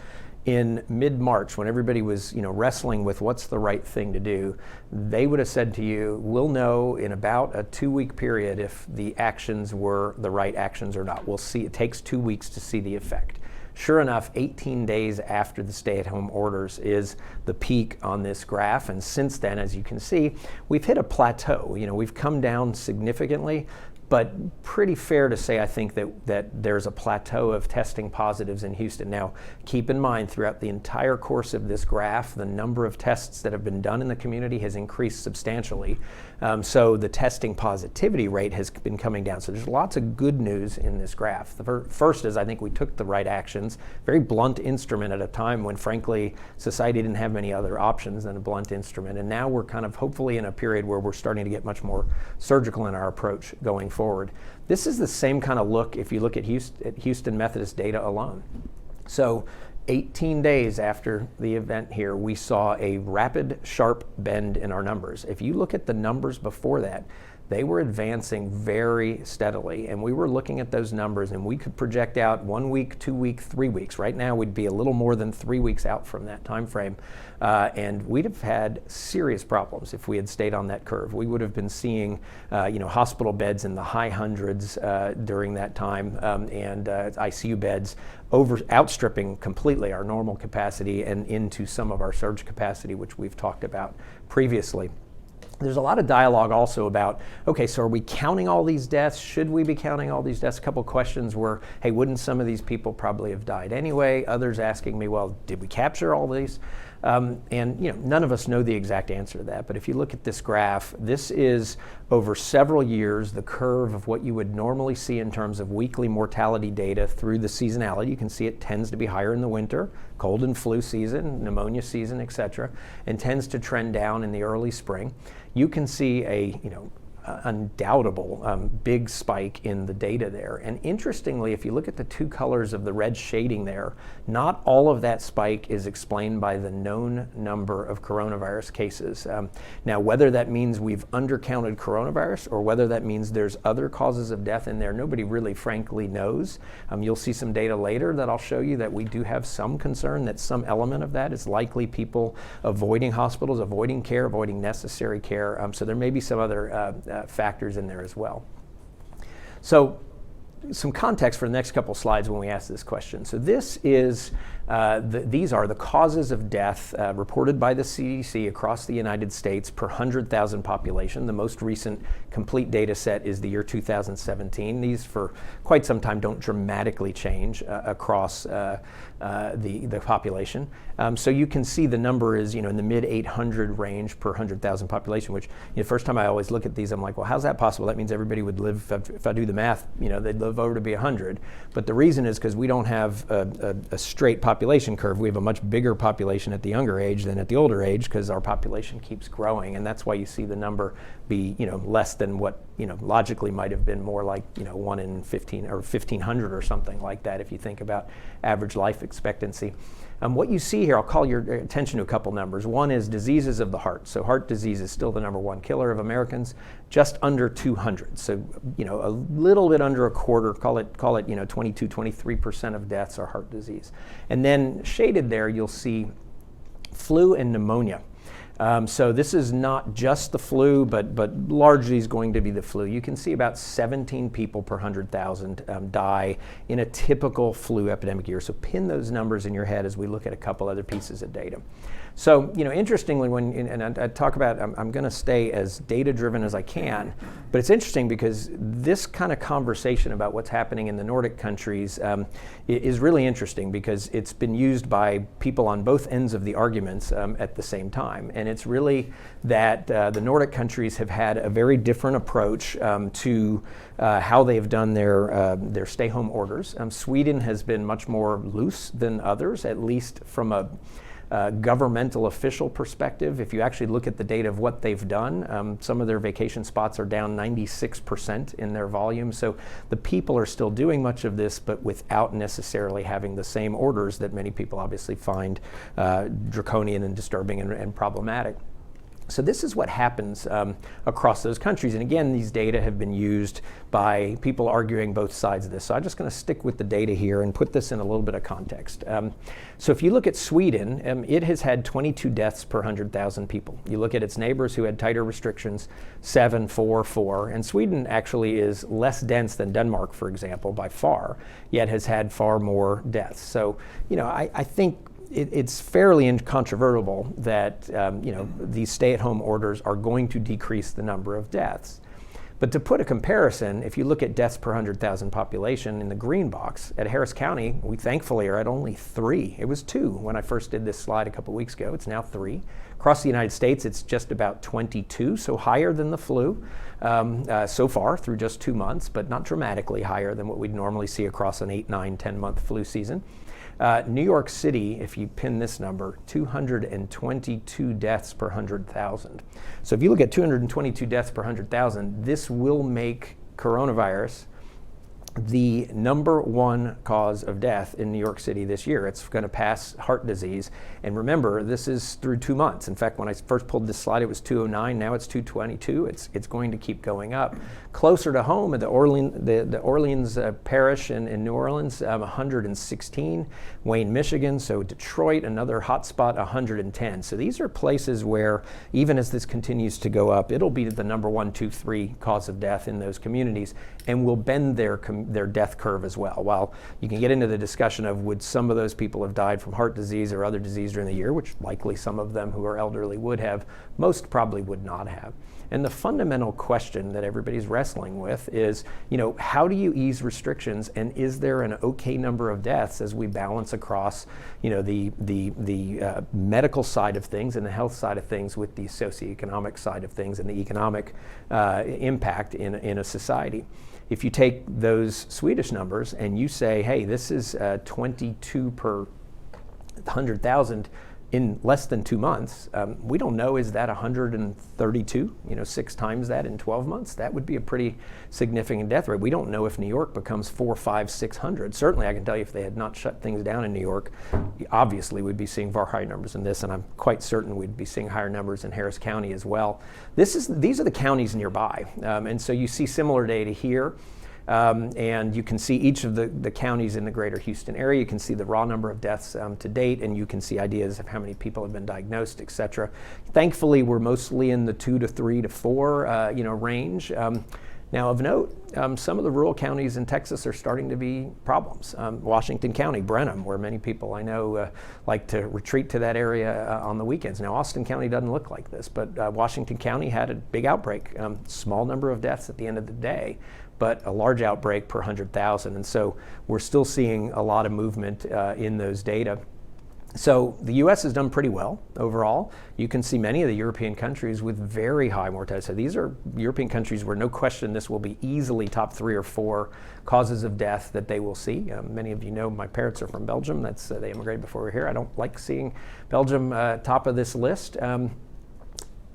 in mid-March, when everybody was wrestling with what's the right thing to do, they would have said to you, we'll know in about a 2-week period if the actions were the right actions or not. We'll see. It takes 2 weeks to see the effect. Sure enough, 18 days after the stay-at-home orders is the peak on this graph. And since then, as you can see, we've hit a plateau. We've come down significantly, but pretty fair to say, I think, that there's a plateau of testing positives in Houston. Now, keep in mind, throughout the entire course of this graph, the number of tests that have been done in the community has increased substantially. So the testing positivity rate has been coming down. So there's lots of good news in this graph. The first is I think we took the right actions, very blunt instrument at a time when, frankly, society didn't have many other options than a blunt instrument. And now we're kind of hopefully in a period where we're starting to get much more surgical in our approach going forward. This is the same kind of look if you look at Houston Methodist data alone. So 18 days after the event here, we saw a rapid, sharp bend in our numbers. If you look at the numbers before that, they were advancing very steadily, and we were looking at those numbers, and we could project out 1 week, 2 weeks, 3 weeks. Right now, we'd be a little more than 3 weeks out from that time frame, and we'd have had serious problems if we had stayed on that curve. We would have been seeing, hospital beds in the high hundreds during that time, and ICU beds outstripping completely our normal capacity and into some of our surge capacity, which we've talked about previously. There's a lot of dialogue also about, okay, so are we counting all these deaths? Should we be counting all these deaths? A couple questions were, hey, wouldn't some of these people probably have died anyway? Others asking me, well, did we capture all these? None of us know the exact answer to that. But if you look at this graph, this is over several years the curve of what you would normally see in terms of weekly mortality data through the seasonality. You can see it tends to be higher in the winter, cold and flu season, pneumonia season, et cetera, and tends to trend down in the early spring. You can see a undoubtable big spike in the data there. And interestingly, if you look at the two colors of the red shading there, not all of that spike is explained by the known number of coronavirus cases. Now, whether that means we've undercounted coronavirus or whether that means there's other causes of death in there, nobody really frankly knows. You'll see some data later that I'll show you that we do have some concern that some element of that is likely people avoiding hospitals, avoiding care, avoiding necessary care. So there may be some other factors in there as well. So some context for the next couple slides when we ask this question. So this is, these are the causes of death reported by the CDC across the United States per 100,000 population. The most recent complete data set is the year 2017. These for quite some time don't dramatically change across the population. So you can see the number is in the mid 800 range per 100,000 population, which the first time I always look at these, I'm like, well, how's that possible? That means everybody would live, if I do the math, they'd live over to be 100. But the reason is because we don't have a straight population population curve. We have a much bigger population at the younger age than at the older age because our population keeps growing, and that's why you see the number be, less than what, logically might have been more like, 1 in 15 or 1,500 or something like that if you think about average life expectancy. What you see here, I'll call your attention to a couple numbers. One is diseases of the heart. So heart disease is still the #1 killer of Americans, just under 200. So, a little bit under a quarter, call it 22, 23% of deaths are heart disease. And then shaded there, you'll see flu and pneumonia. So this is not just the flu, but largely is going to be the flu. You can see about 17 people per 100,000 die in a typical flu epidemic year. So pin those numbers in your head as we look at a couple other pieces of data. So, interestingly, and I talk about, I'm going to stay as data-driven as I can, but it's interesting because this kind of conversation about what's happening in the Nordic countries is really interesting because it's been used by people on both ends of the arguments at the same time. And it's really that the Nordic countries have had a very different approach to how they've done their stay-home orders. Sweden has been much more loose than others, at least from a governmental official perspective. If you actually look at the data of what they've done, some of their vacation spots are down 96% in their volume. So the people are still doing much of this, but without necessarily having the same orders that many people obviously find draconian and disturbing and problematic. So this is what happens across those countries. And again, these data have been used by people arguing both sides of this. So I'm just going to stick with the data here and put this in a little bit of context. So if you look at Sweden, it has had 22 deaths per 100,000 people. You look at its neighbors who had tighter restrictions, 7, 4, 4. And Sweden actually is less dense than Denmark, for example, by far, yet has had far more deaths. So, I think it's fairly incontrovertible that these stay-at-home orders are going to decrease the number of deaths. But to put a comparison, if you look at deaths per 100,000 population in the green box, at Harris County, we thankfully are at only 3. It was 2 when I first did this slide a couple weeks ago. It's now 3. Across the United States, it's just about 22, so higher than the flu so far through just 2 months, but not dramatically higher than what we'd normally see across an 8, 9, 10-month flu season. New York City, if you pin this number, 222 deaths per 100,000. So if you look at 222 deaths per 100,000, this will make coronavirus the #1 cause of death in New York City this year. It's going to pass heart disease. And remember, this is through 2 months. In fact, when I first pulled this slide, it was 209. Now it's 222. It's going to keep going up. Closer to home, at the Orleans parish in New Orleans, 116. Wayne, Michigan, so Detroit, another hot spot, 110. So these are places where, even as this continues to go up, it'll be the #1, 2, 3 cause of death in those communities, and will bend their death curve as well. While you can get into the discussion of would some of those people have died from heart disease or other disease during the year, which likely some of them who are elderly would have, most probably would not have. And the fundamental question that everybody's wrestling with is, how do you ease restrictions, and is there an okay number of deaths as we balance across, the medical side of things and the health side of things with the socioeconomic side of things and the economic impact in a society. If you take those Swedish numbers and you say, hey, this is 22 per 100,000 in less than 2 months, we don't know, is that 132, 6 times that in 12 months? That would be a pretty significant death rate. We don't know if New York becomes 400, 500, 600. Certainly I can tell you if they had not shut things down in New York, obviously we'd be seeing far higher numbers in this, and I'm quite certain we'd be seeing higher numbers in Harris County as well. These are the counties nearby, and so you see similar data here. And you can see each of the counties in the greater Houston area. You can see the raw number of deaths to date, and you can see ideas of how many people have been diagnosed, et cetera. Thankfully, we're mostly in the 2 to 3 to 4 range. Now, of note, some of the rural counties in Texas are starting to be problems. Washington County, Brenham, where many people I know like to retreat to that area on the weekends. Now, Austin County doesn't look like this, but Washington County had a big outbreak. Small number of deaths at the end of the day, but a large outbreak per 100,000. And so we're still seeing a lot of movement in those data. So the US has done pretty well overall. You can see many of the European countries with very high mortality. So these are European countries where no question this will be easily top 3 or 4 causes of death that they will see. Many of you know my parents are from Belgium. They immigrated before we were here. I don't like seeing Belgium top of this list.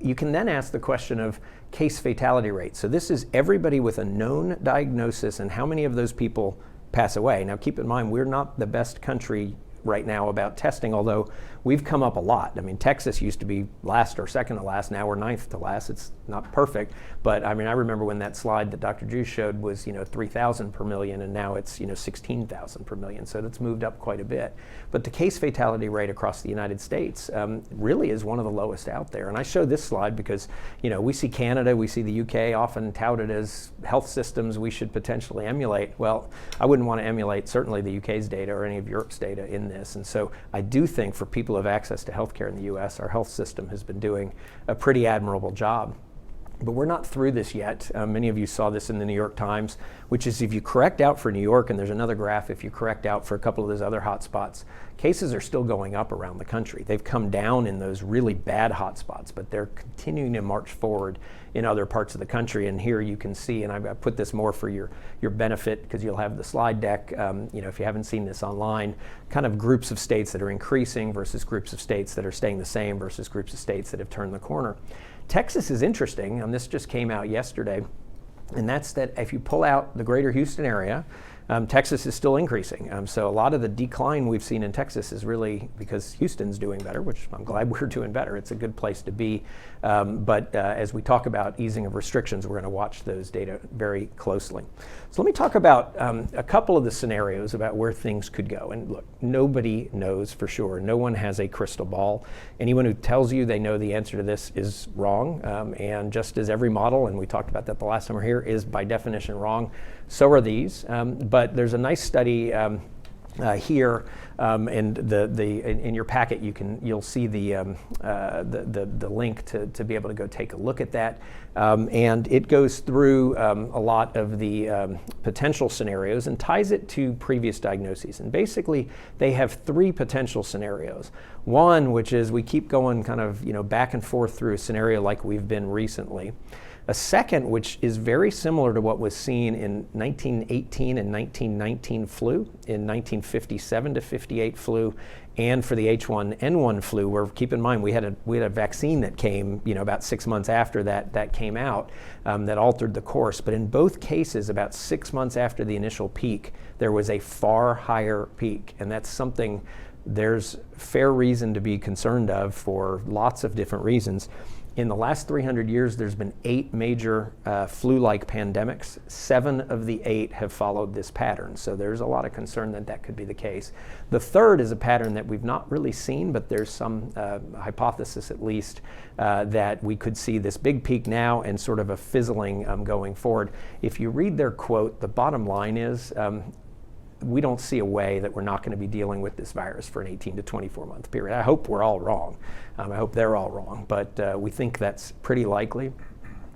You can then ask the question of case fatality rate. So this is everybody with a known diagnosis and how many of those people pass away. Now keep in mind, we're not the best country right now about testing, although we've come up a lot. I mean, Texas used to be last or second to last. Now we're 9th to last. It's not perfect, but I mean, I remember when that slide that Dr. Drew showed was 3,000 per million, and now it's 16,000 per million. So that's moved up quite a bit. But the case fatality rate across the United States really is one of the lowest out there. And I show this slide because we see Canada, we see the UK often touted as health systems we should potentially emulate. Well, I wouldn't want to emulate certainly the UK's data or any of Europe's data in this. And so I do think for people who have access to healthcare in the US, our health system has been doing a pretty admirable job. But we're not through this yet. Many of you saw this in the New York Times, which is if you correct out for New York, and there's another graph, if you correct out for a couple of those other hotspots, cases are still going up around the country. They've come down in those really bad hotspots, but they're continuing to march forward in other parts of the country. And here you can see, and I've put this more for your benefit because you'll have the slide deck, if you haven't seen this online, kind of groups of states that are increasing versus groups of states that are staying the same versus groups of states that have turned the corner. Texas is interesting, and this just came out yesterday, and that's that if you pull out the greater Houston area, Texas is still increasing. So a lot of the decline we've seen in Texas is really because Houston's doing better, which I'm glad we're doing better. It's a good place to be. But as we talk about easing of restrictions, we're going to watch those data very closely. So let me talk about a couple of the scenarios about where things could go. And look, nobody knows for sure. No one has a crystal ball. Anyone who tells you they know the answer to this is wrong. And just as every model, and we talked about that the last time we were here, is by definition wrong, so are these. But there's a nice study here, and in your packet you'll see the link to be able to go take a look at that, and it goes through a lot of the potential scenarios and ties it to previous diagnoses. And basically, they have 3 potential scenarios. One, which is we keep going kind of back and forth through a scenario like we've been recently. A second, which is very similar to what was seen in 1918 and 1919 flu, in 1957 to 58 flu, and for the H1N1 flu, where keep in mind we had a vaccine that came about 6 months after that came out that altered the course. But in both cases, about 6 months after the initial peak, there was a far higher peak, and that's something there's fair reason to be concerned of for lots of different reasons. In the last 300 years, there's been 8 major flu-like pandemics. 7 of the 8 have followed this pattern. So there's a lot of concern that could be the case. The third is a pattern that we've not really seen, but there's some hypothesis at least that we could see this big peak now and sort of a fizzling going forward. If you read their quote, the bottom line is, we don't see a way that we're not going to be dealing with this virus for an 18 to 24 month period. I hope we're all wrong. I hope they're all wrong, but we think that's pretty likely.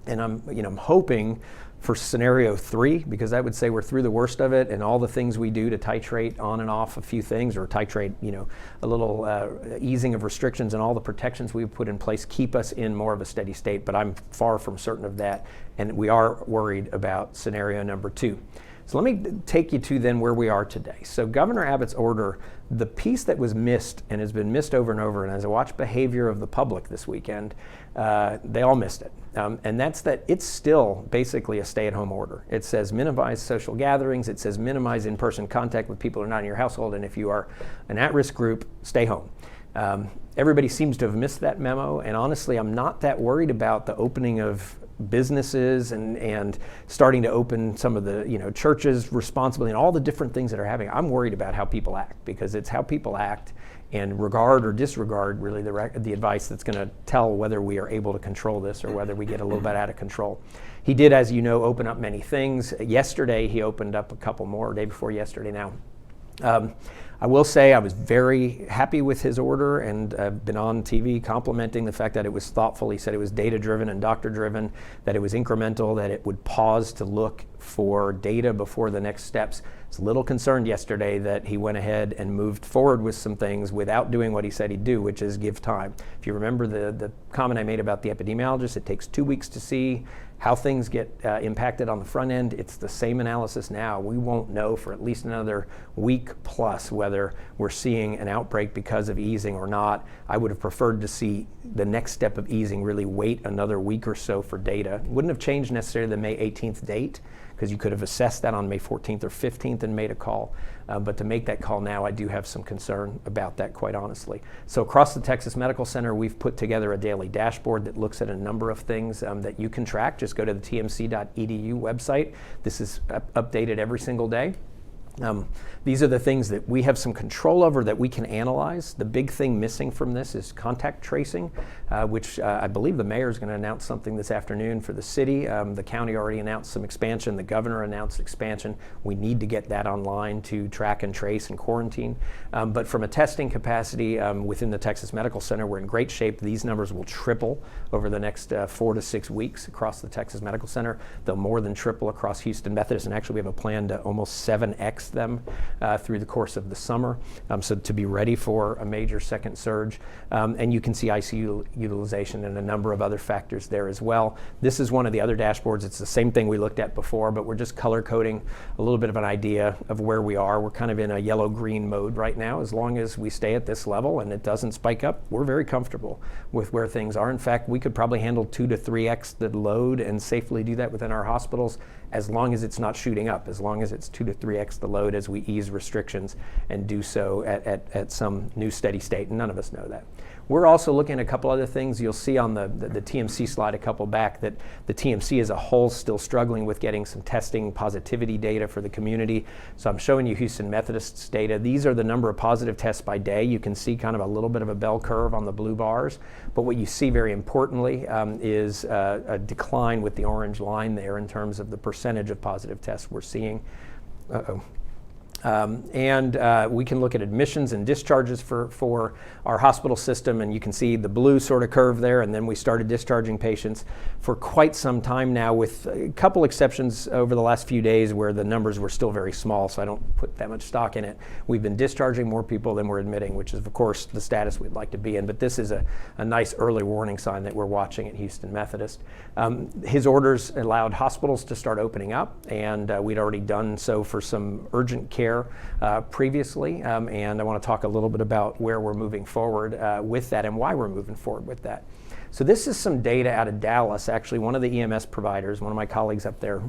And I'm hoping for scenario 3, because I would say we're through the worst of it, and all the things we do to titrate on and off a few things, or titrate, a little easing of restrictions and all the protections we've put in place keep us in more of a steady state. But I'm far from certain of that, and we are worried about scenario number 2. So let me take you to then where we are today. So Governor Abbott's order, the piece that was missed and has been missed over and over, and as I watched behavior of the public this weekend, they all missed it. And that's that it's still basically a stay-at-home order. It says minimize social gatherings. It says minimize in-person contact with people who are not in your household. And if you are an at-risk group, stay home. Everybody seems to have missed that memo. And honestly, I'm not that worried about the opening of businesses and starting to open some of the churches responsibly and all the different things that are happening. I'm worried about how people act, because it's how people act and regard or disregard really the advice that's going to tell whether we are able to control this or whether we get a little bit out of control. He did, as you know, open up many things. Yesterday he opened up a couple more, day before yesterday now. I will say I was very happy with his order, and I've been on TV complimenting the fact that it was thoughtful. He said it was data-driven and doctor-driven, that it was incremental, that it would pause to look for data before the next steps. I was a little concerned yesterday that he went ahead and moved forward with some things without doing what he said he'd do, which is give time. If you remember the comment I made about the epidemiologist, it takes 2 weeks to see how things get impacted on the front end. It's the same analysis now. We won't know for at least another week plus whether we're seeing an outbreak because of easing or not. I would have preferred to see the next step of easing really wait another week or so for data. It wouldn't have changed necessarily the May 18th date, because you could have assessed that on May 14th or 15th and made a call. But to make that call now, I do have some concern about that, quite honestly. So across the Texas Medical Center, we've put together a daily dashboard that looks at a number of things that you can track. Just go to the tmc.edu website. This is updated every single day. These are the things that we have some control over that we can analyze. The big thing missing from this is contact tracing, which I believe the mayor is going to announce something this afternoon for the city. The county already announced some expansion. The governor announced expansion. We need to get that online to track and trace and quarantine. But from a testing capacity within the Texas Medical Center, we're in great shape. These numbers will triple over the next 4 to 6 weeks across the Texas Medical Center. They'll more than triple across Houston Methodist, and actually we have a plan to almost 7x them through the course of the summer, so to be ready for a major second surge. And you can see ICU utilization and a number of other factors there as well. This is one of the other dashboards. It's the same thing we looked at before, but we're just color coding a little bit of an idea of where we are. We're kind of in a yellow-green mode right now. As long as we stay at this level and it doesn't spike up, we're very comfortable with where things are. In fact, we could probably handle 2 to 3x the load and safely do that within our hospitals, as long as it's not shooting up, as long as it's 2 to 3x the load as we ease restrictions and do so at some new steady state, and none of us know that. We're also looking at a couple other things. You'll see on the TMC slide a couple back that the TMC as a whole is still struggling with getting some testing positivity data for the community. So I'm showing you Houston Methodist's data. These are the number of positive tests by day. You can see kind of a little bit of a bell curve on the blue bars. But what you see very importantly is a decline with the orange line there in terms of the percentage of positive tests we're seeing. We can look at admissions and discharges for our hospital system, and you can see the blue sort of curve there, and then we started discharging patients for quite some time now, with a couple exceptions over the last few days where the numbers were still very small, so I don't put that much stock in it. We've been discharging more people than we're admitting, which is of course the status we'd like to be in, but this is a nice early warning sign that we're watching at Houston Methodist. His orders allowed hospitals to start opening up, and we'd already done so for some urgent care previously, and I want to talk a little bit about where we're moving forward with that and why we're moving forward with that. So this is some data out of Dallas. Actually, one of the EMS providers, one of my colleagues up there,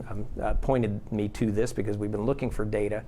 pointed me to this because we've been looking for data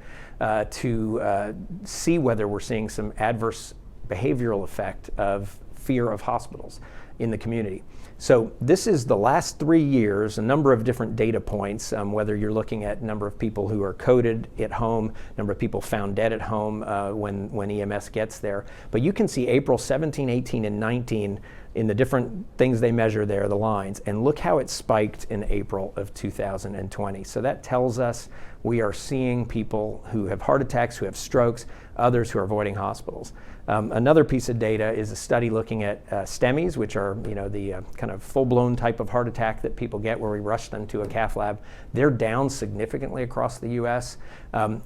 to see whether we're seeing some adverse behavioral effect of fear of hospitals in the community. So this is the last 3 years, a number of different data points, whether you're looking at number of people who are coded at home, number of people found dead at home when EMS gets there. But you can see April 17, 18, and 19 in the different things they measure there, the lines, and look how it spiked in April of 2020. So that tells us we are seeing people who have heart attacks, who have strokes, others who are avoiding hospitals. Another piece of data is a study looking at STEMIs, which are the kind of full-blown type of heart attack that people get where we rush them to a cath lab. They're down significantly across the U.S.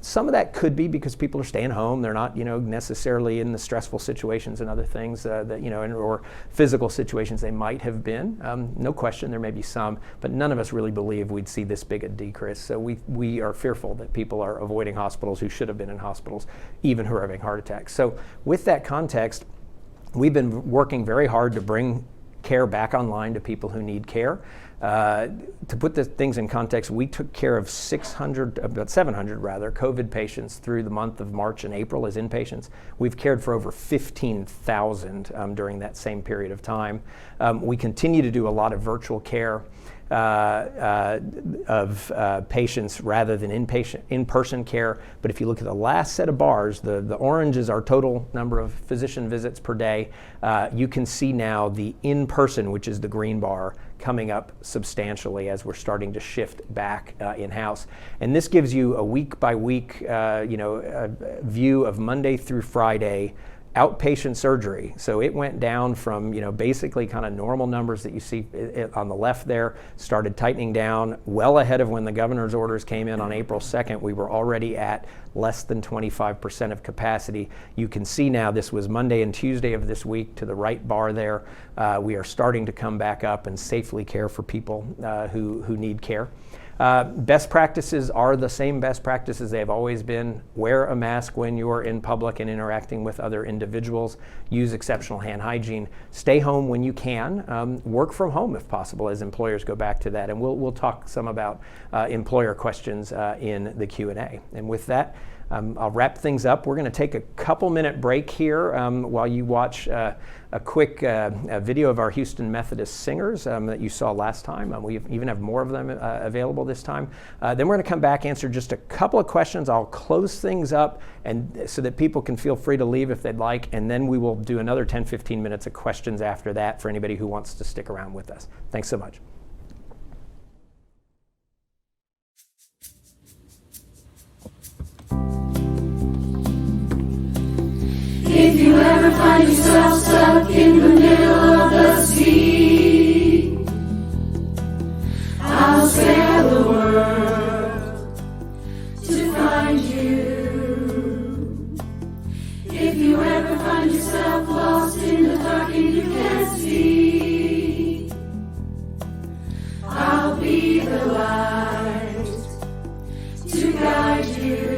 Some of that could be because people are staying home. They're not necessarily in the stressful situations and other things or physical situations they might have been. No question, there may be some, but none of us really believe we'd see this big a decrease. So we are fearful that people are avoiding hospitals who should have been in hospitals, even who are having heart attacks. So with that context, we've been working very hard to bring care back online to people who need care. To put the things in context, we took care of 700 COVID patients through the month of March and April as inpatients. We've cared for over 15,000 during that same period of time. We continue to do a lot of virtual care. patients rather than in-person care. But if you look at the last set of bars, the orange is our total number of physician visits per day. You can see now the in-person, which is the green bar, coming up substantially as we're starting to shift back in-house. And this gives you a week-by-week view of Monday through Friday outpatient surgery. So it went down from basically kind of normal numbers that you see on the left there, started tightening down well ahead of when the governor's orders came in on April 2nd. We were already at less than 25% of capacity. You can see now this was Monday and Tuesday of this week to the right bar there. We are starting to come back up and safely care for people who need care. Best practices are the same best practices they have always been. Wear a mask when you're in public and interacting with other individuals. Use exceptional hand hygiene. Stay home when you can. Work from home if possible as employers go back to that. And we'll talk some about employer questions in the Q&A. And with that, I'll wrap things up. We're going to take a couple-minute break here while you watch a quick video of our Houston Methodist singers that you saw last time. We even have more of them available this time. Then we're going to come back, answer just a couple of questions. I'll close things up and so that people can feel free to leave if they'd like, and then we will do another 10-15 minutes of questions after that for anybody who wants to stick around with us. Thanks so much. If you ever find yourself stuck in the middle of the sea, I'll sail the world to find you. If you ever find yourself lost in the dark and you can't see, I'll be the light to guide you.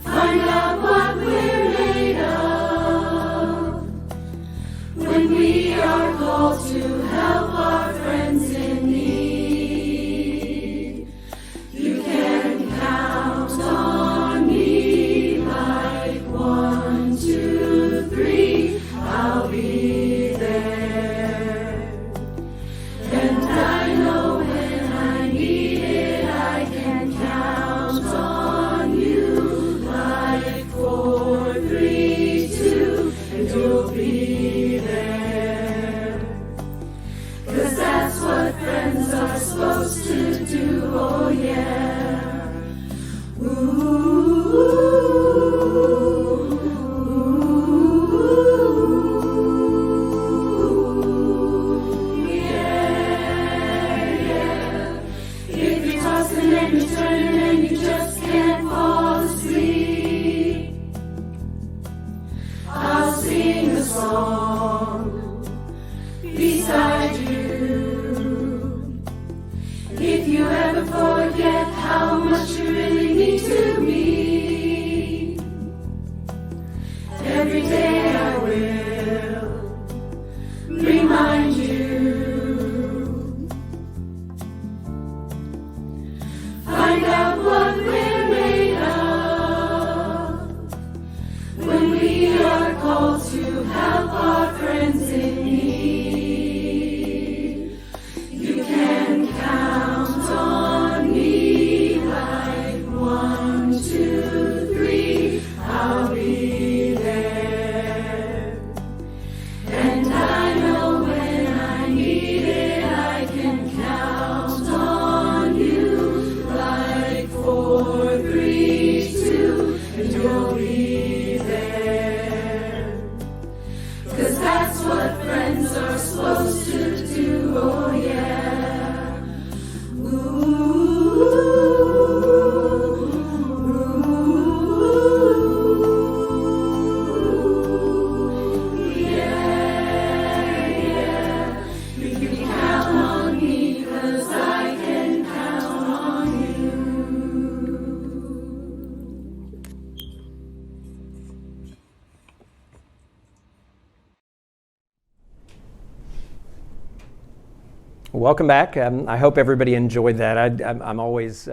Find out what we're made of when we are called to help our friends in need. You can count on me like 1, 2, 3. I'll be there. And I know when I need it, I can count on you. 4, 3, 2, and you'll be there. 'Cause that's what friends are supposed to do, oh yeah. Ooh, yeah. If you're tossing and you're turning and you just can't fall asleep, I'll sing a song beside you. If you ever forget how much you really mean to me, every day I will remind you. Find out what we're made of when we are called to help our friends in need. You can count on me like 1, 2, 3. I'll be there. And I know when I need it, I can count on you like 4, 3, 2, and you'll be there. 'Cause that's what friends are supposed to do, oh yeah. Ooh, yeah. You can count on me 'cause I can count on you. Welcome back. I hope everybody enjoyed that. I'm always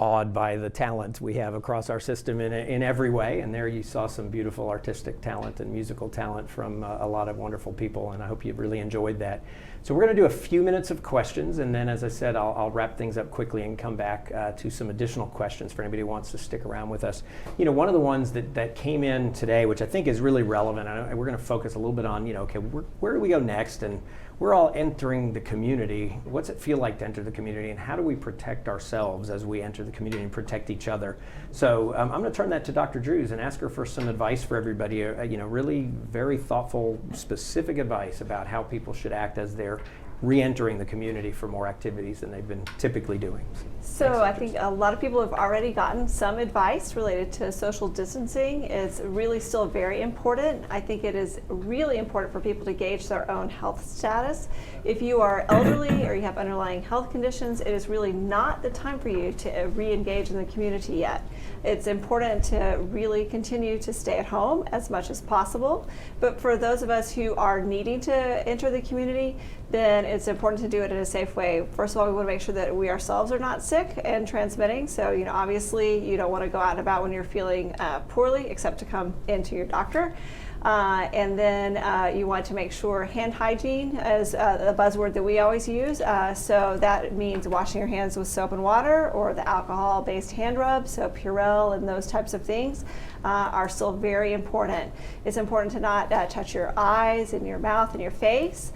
awed by the talent we have across our system in every way. And there you saw some beautiful artistic talent and musical talent from a lot of wonderful people, and I hope you've really enjoyed that. So we're going to do a few minutes of questions, and then, as I said, I'll wrap things up quickly and come back to some additional questions for anybody who wants to stick around with us. You know, one of the ones that came in today, which I think is really relevant, and we're going to focus a little bit on, okay, where do we go next? And we're all entering the community. What's it feel like to enter the community, and how do we protect ourselves as we enter the community and protect each other? So I'm going to turn that to Dr. Drews and ask her for some advice for everybody, really very thoughtful, specific advice about how people should act as they're re-entering the community for more activities than they've been typically doing. So I think a lot of people have already gotten some advice related to social distancing. It's really still very important. I think it is really important for people to gauge their own health status. If you are elderly or you have underlying health conditions, it is really not the time for you to re-engage in the community yet. It's important to really continue to stay at home as much as possible. But for those of us who are needing to enter the community, then it's important to do it in a safe way. First of all, we want to make sure that we ourselves are not sick and transmitting. So, obviously you don't want to go out and about when you're feeling poorly, except to come into your doctor. And then you want to make sure hand hygiene is a buzzword that we always use. So that means washing your hands with soap and water, or the alcohol-based hand rub, so Purell and those types of things are still very important. It's important to not touch your eyes and your mouth and your face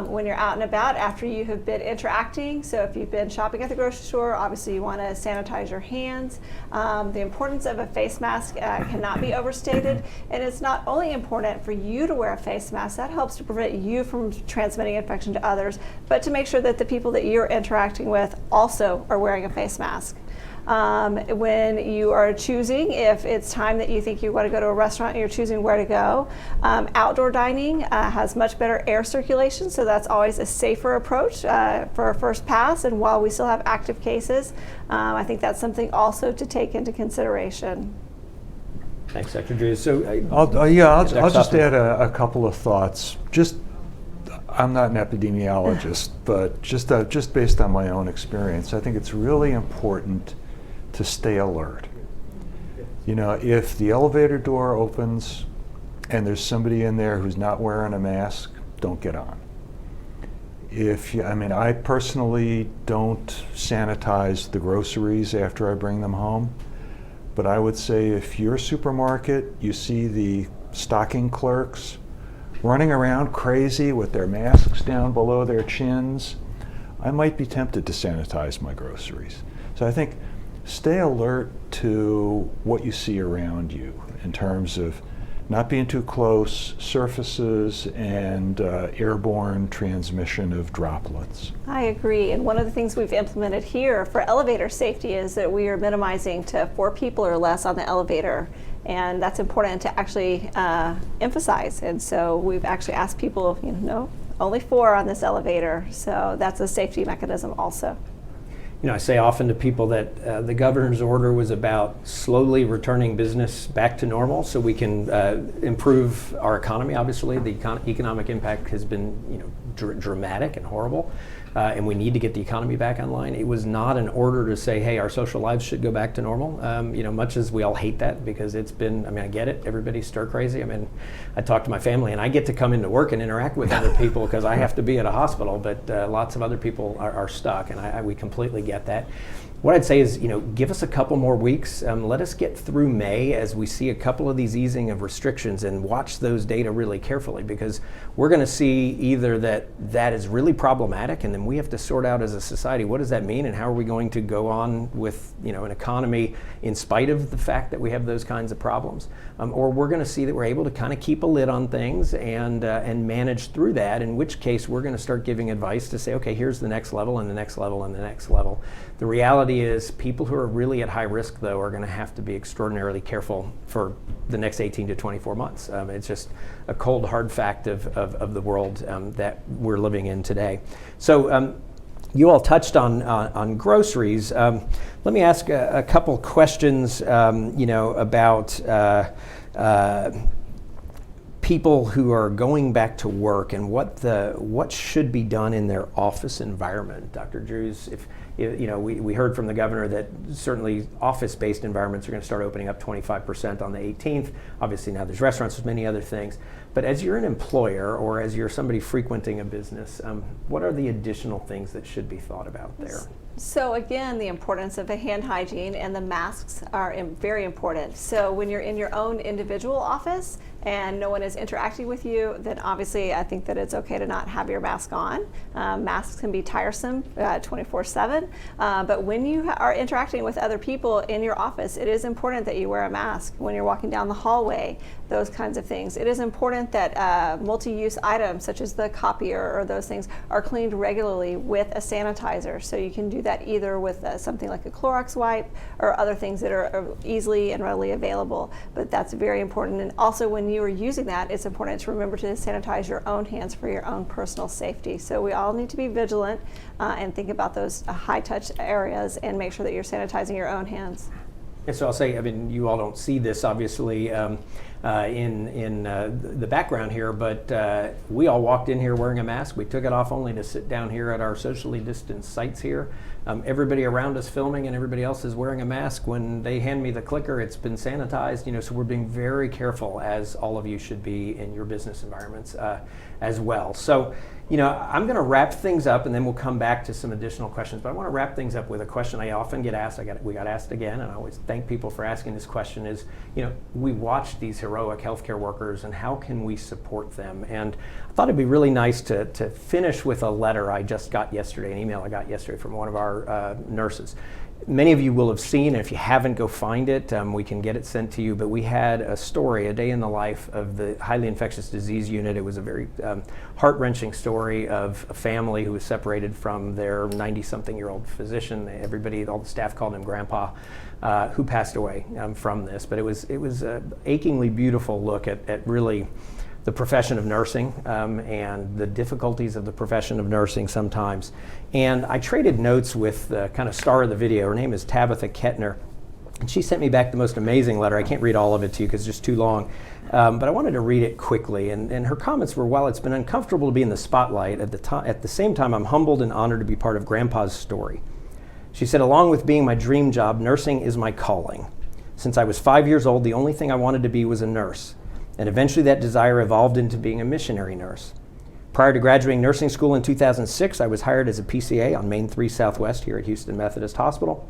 when you're out and about after you have been interacting. So if you've been shopping at the grocery store, obviously you want to sanitize your hands. The importance of a face mask cannot be overstated, and it's not only important for you to wear a face mask, that helps to prevent you from transmitting infection to others, but to make sure that the people that you're interacting with also are wearing a face mask. When you are choosing, if it's time that you think you want to go to a restaurant and you're choosing where to go, outdoor dining has much better air circulation, so that's always a safer approach for a first pass. And while we still have active cases, I think that's something also to take into consideration. Thanks, Dr. Drews. So I'll just add a couple of thoughts. I'm not an epidemiologist, but just based on my own experience, I think it's really important to stay alert. If the elevator door opens and there's somebody in there who's not wearing a mask, don't get on. I personally don't sanitize the groceries after I bring them home, but I would say if your supermarket, you see the stocking clerks running around crazy with their masks down below their chins, I might be tempted to sanitize my groceries. So I think stay alert to what you see around you in terms of not being too close, surfaces, and airborne transmission of droplets. I agree, and one of the things we've implemented here for elevator safety is that we are minimizing to 4 people or less on the elevator, and that's important to actually emphasize. And so we've actually asked people, only 4 on this elevator, so that's a safety mechanism also. I say often to people that the governor's order was about slowly returning business back to normal so we can improve our economy. Obviously, the economic impact has been dramatic and horrible, and we need to get the economy back online. It was not an order to say, hey, our social lives should go back to normal, much as we all hate that because it's been, I get it, everybody's stir crazy. I talk to my family and I get to come into work and interact with other people because I have to be at a hospital, but lots of other people are stuck, and we completely get that. What I'd say is, give us a couple more weeks. Let us get through May as we see a couple of these easing of restrictions and watch those data really carefully, because we're going to see either that is really problematic, and then we have to sort out as a society what does that mean and how are we going to go on with an economy in spite of the fact that we have those kinds of problems, or we're going to see that we're able to kind of keep a lid on things and manage through that. In which case we're going to start giving advice to say, okay, here's the next level and the next level and the next level. The reality is people who are really at high risk, though, are going to have to be extraordinarily careful for the next 18 to 24 months. It's just a cold, hard fact of the world that we're living in today. So you all touched on groceries. Let me ask a couple questions, about people who are going back to work and what should be done in their office environment. Dr. Drews, we heard from the governor that certainly office-based environments are going to start opening up 25% on the 18th. Obviously now there's restaurants, there's many other things. But as you're an employer or as you're somebody frequenting a business, what are the additional things that should be thought about there? So again, the importance of the hand hygiene and the masks are very important. So when you're in your own individual office and no one is interacting with you, then obviously I think that it's okay to not have your mask on. Masks can be tiresome 24/7, but when you are interacting with other people in your office, it is important that you wear a mask when you're walking down the hallway, those kinds of things. It is important that multi-use items such as the copier or those things are cleaned regularly with a sanitizer. So you can do that either with something like a Clorox wipe or other things that are easily and readily available, but that's very important. And also when you are using that, it's important to remember to sanitize your own hands for your own personal safety. So we all need to be vigilant and think about those high-touch areas and make sure that you're sanitizing your own hands. And so I'll say, I mean, you all don't see this obviously in the background here, but we all walked in here wearing a mask. We took it off only to sit down here at our socially distanced sites here. Everybody around us filming and everybody else is wearing a mask. When they hand me the clicker, it's been sanitized, so we're being very careful, as all of you should be in your business environments as well. So, I'm going to wrap things up and then we'll come back to some additional questions. But I want to wrap things up with a question I often get asked. We got asked again, and I always thank people for asking this question is, we watch these heroic healthcare workers and how can we support them? And I thought it'd be really nice to finish with a letter I just got yesterday, an email I got yesterday from one of our nurses. Many of you will have seen, and if you haven't, go find it. We can get it sent to you. But we had a story, a day in the life of the highly infectious disease unit. It was a very heart-wrenching story of a family who was separated from their 90-something-year-old physician. Everybody, all the staff called him Grandpa, who passed away from this. But it was an achingly beautiful look at really the profession of nursing and the difficulties of the profession of nursing sometimes. And I traded notes with the kind of star of the video. Her name is Tabitha Kettner. And she sent me back the most amazing letter. I can't read all of it to you because it's just too long. But I wanted to read it quickly. And her comments were, while it's been uncomfortable to be in the spotlight, at the same time, I'm humbled and honored to be part of Grandpa's story. She said, along with being my dream job, nursing is my calling. Since I was 5 years old, the only thing I wanted to be was a nurse. And eventually that desire evolved into being a missionary nurse. Prior to graduating nursing school in 2006, I was hired as a PCA on Main 3 Southwest here at Houston Methodist Hospital.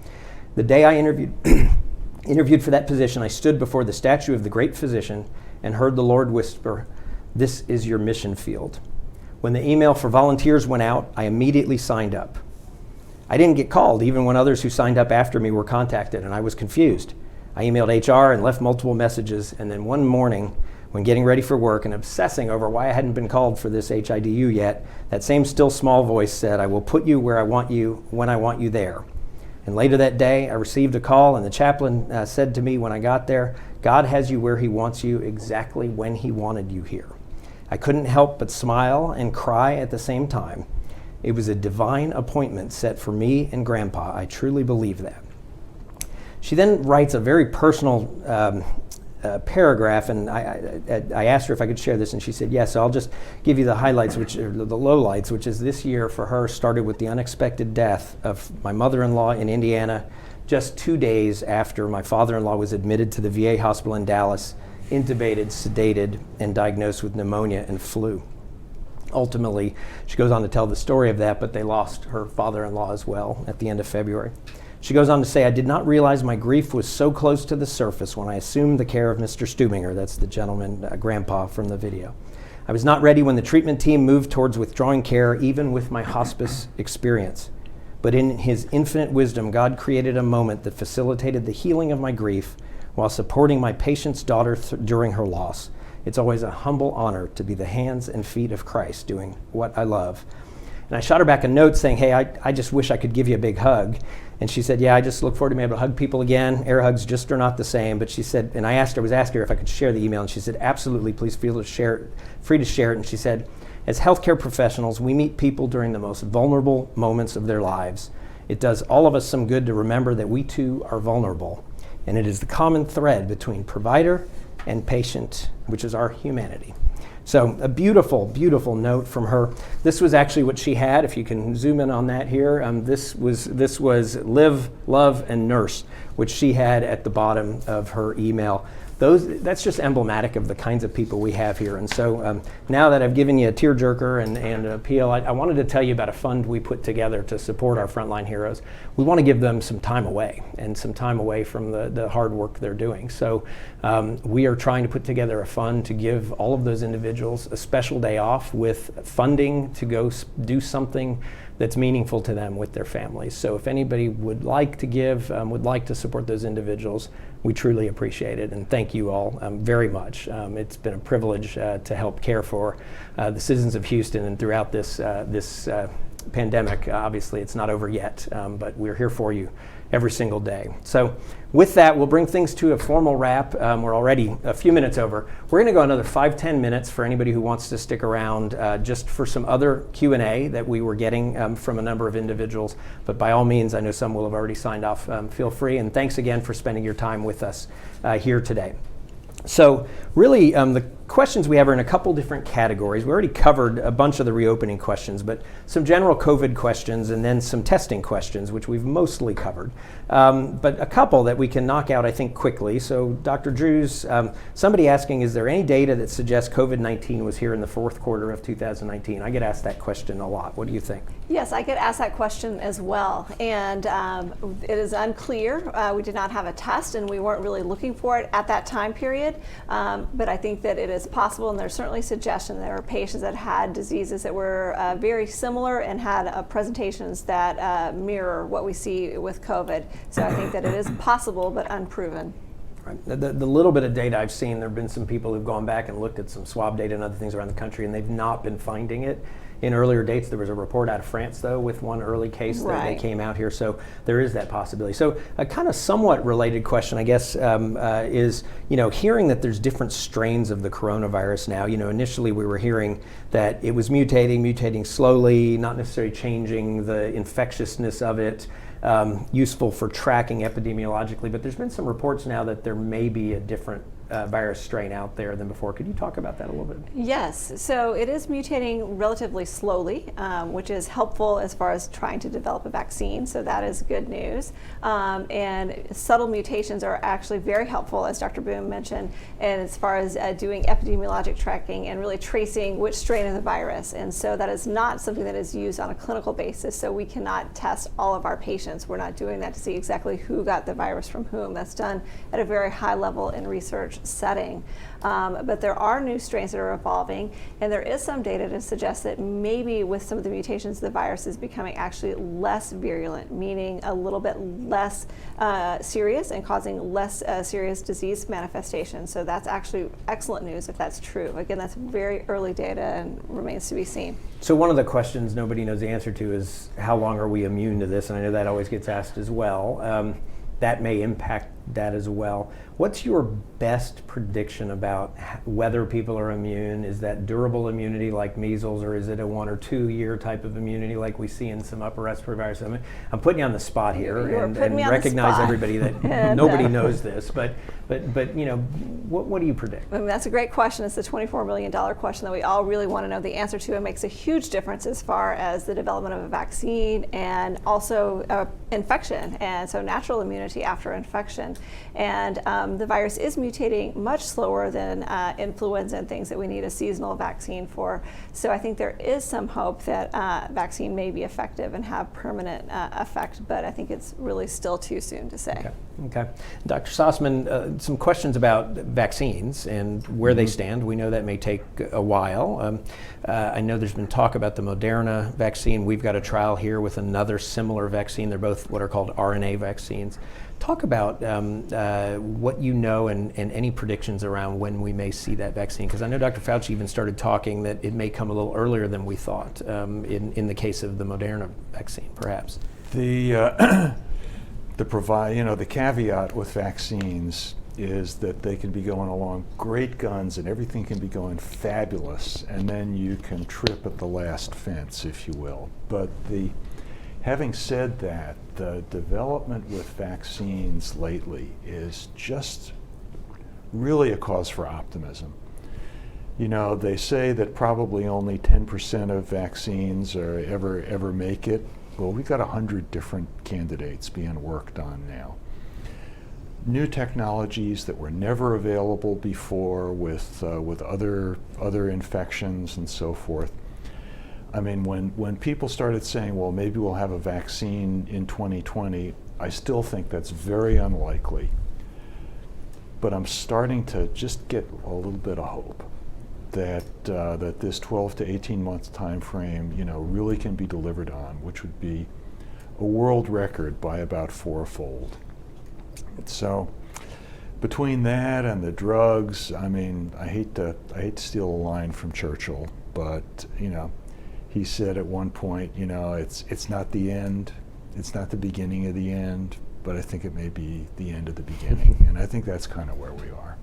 The day I interviewed for that position, I stood before the statue of the great physician and heard the Lord whisper, "This is your mission field." When the email for volunteers went out, I immediately signed up. I didn't get called even when others who signed up after me were contacted, and I was confused. I emailed HR and left multiple messages, and then one morning, when getting ready for work and obsessing over why I hadn't been called for this HIDU yet, that same still small voice said, "I will put you where I want you, when I want you there." And later that day, I received a call, and the chaplain said to me when I got there, "God has you where he wants you exactly when he wanted you here." I couldn't help but smile and cry at the same time. It was a divine appointment set for me and Grandpa. I truly believe that. She then writes a very personal paragraph, and I asked her if I could share this, and she said yes. So I'll just give you the highlights, which are the lowlights, which is this year for her started with the unexpected death of my mother-in-law in Indiana, just 2 days after my father-in-law was admitted to the VA hospital in Dallas, intubated, sedated, and diagnosed with pneumonia and flu. Ultimately, she goes on to tell the story of that, but they lost her father-in-law as well at the end of February. She goes on to say, "I did not realize my grief was so close to the surface when I assumed the care of Mr. Stubinger," that's the gentleman, Grandpa from the video. "I was not ready when the treatment team moved towards withdrawing care, even with my hospice experience. But in his infinite wisdom, God created a moment that facilitated the healing of my grief while supporting my patient's daughter during her loss. It's always a humble honor to be the hands and feet of Christ doing what I love." And I shot her back a note saying, "Hey, I just wish I could give you a big hug." And she said, "Yeah, I just look forward to being able to hug people again. Air hugs just are not the same." But she said, and I was asking her if I could share the email, and she said, "Absolutely, please feel free to share it." And she said, "As healthcare professionals, we meet people during the most vulnerable moments of their lives. It does all of us some good to remember that we too are vulnerable. And it is the common thread between provider and patient, which is our humanity." So a beautiful, beautiful note from her. This was actually what she had. If you can zoom in on that here, this was live, love, and nurse, which she had at the bottom of her email. That's just emblematic of the kinds of people we have here. And so now that I've given you a tearjerker and an appeal, I wanted to tell you about a fund we put together to support our frontline heroes. We want to give them some time away, and some time away from the hard work they're doing. So we are trying to put together a fund to give all of those individuals a special day off with funding to go do something that's meaningful to them with their families. So if anybody would like to give, would like to support those individuals, we truly appreciate it, and thank you all very much. It's been a privilege to help care for the citizens of Houston and throughout this pandemic. Obviously, it's not over yet, but we're here for you every single day. So with that, we'll bring things to a formal wrap. We're already a few minutes over. We're going to go another 5-10 minutes for anybody who wants to stick around just for some other Q&A that we were getting from a number of individuals. But by all means, I know some will have already signed off. Feel free, and thanks again for spending your time with us here today. So really, the questions we have are in a couple different categories. We already covered a bunch of the reopening questions, but some general COVID questions and then some testing questions, which we've mostly covered. But a couple that we can knock out, I think, quickly. So Dr. Drews, somebody asking, is there any data that suggests COVID-19 was here in the fourth quarter of 2019? I get asked that question a lot. What do you think? Yes, I get asked that question as well. And it is unclear. We did not have a test, and we weren't really looking for it at that time period. But I think that it is possible, and there's certainly suggestion there are patients that had diseases that were very similar and had presentations that mirror what we see with COVID. So I think that it is possible, but unproven. Right. The little bit of data I've seen, there have been some people who've gone back and looked at some swab data and other things around the country, and they've not been finding it. In earlier dates, there was a report out of France, though, with one early case that they came out here. So there is that possibility. So a kind of somewhat related question, I guess, is, hearing that there's different strains of the coronavirus now. Initially we were hearing that it was mutating slowly, not necessarily changing the infectiousness of it, useful for tracking epidemiologically. But there's been some reports now that there may be a different virus strain out there than before. Could you talk about that a little bit? Yes, so it is mutating relatively slowly, which is helpful as far as trying to develop a vaccine, so that is good news. And subtle mutations are actually very helpful, as Dr. Boom mentioned, and as far as doing epidemiologic tracking and really tracing which strain of the virus. And so that is not something that is used on a clinical basis, so we cannot test all of our patients. We're not doing that to see exactly who got the virus from whom. That's done at a very high level in research setting. But there are new strains that are evolving, and there is some data to suggest that maybe with some of the mutations, the virus is becoming actually less virulent, meaning a little bit less serious and causing less serious disease manifestations. So that's actually excellent news if that's true. Again, that's very early data and remains to be seen. So one of the questions nobody knows the answer to is, how long are we immune to this? And I know that always gets asked as well. That may impact that as well. What's your best prediction about whether people are immune? Is that durable immunity like measles, or is it a 1 or 2 year type of immunity like we see in some upper respiratory viruses? I'm putting you on the spot here and recognize everybody that nobody knows this, but what do you predict? I mean, that's a great question. It's the $24 million question that we all really want to know the answer to. It makes a huge difference as far as the development of a vaccine and also infection, and so natural immunity after infection. And the virus is mutating much slower than influenza and things that we need a seasonal vaccine for. So I think there is some hope that vaccine may be effective and have permanent effect, but I think it's really still too soon to say. Okay. Dr. Sussman, some questions about vaccines and where they stand. We know that may take a while. I know there's been talk about the Moderna vaccine. We've got a trial here with another similar vaccine. They're both what are called RNA vaccines. Talk about what you know and any predictions around when we may see that vaccine, because I know Dr. Fauci even started talking that it may come a little earlier than we thought in the case of the Moderna vaccine, perhaps. The caveat with vaccines is that they can be going along great guns and everything can be going fabulous, and then you can trip at the last fence, if you will. But having said that, the development with vaccines lately is just really a cause for optimism. You know, they say that probably only 10% of vaccines ever make it. Well, we've got 100 different candidates being worked on now. New technologies that were never available before with other infections and so forth. I mean, when people started saying, well, maybe we'll have a vaccine in 2020, I still think that's very unlikely. But I'm starting to just get a little bit of hope that this 12 to 18 month time frame, you know, really can be delivered on, which would be a world record by about 4-fold. So between that and the drugs, I mean, I hate to steal a line from Churchill, but you know, he said at one point, you know, it's not the end, it's not the beginning of the end, but I think it may be the end of the beginning, and I think that's kind of where we are.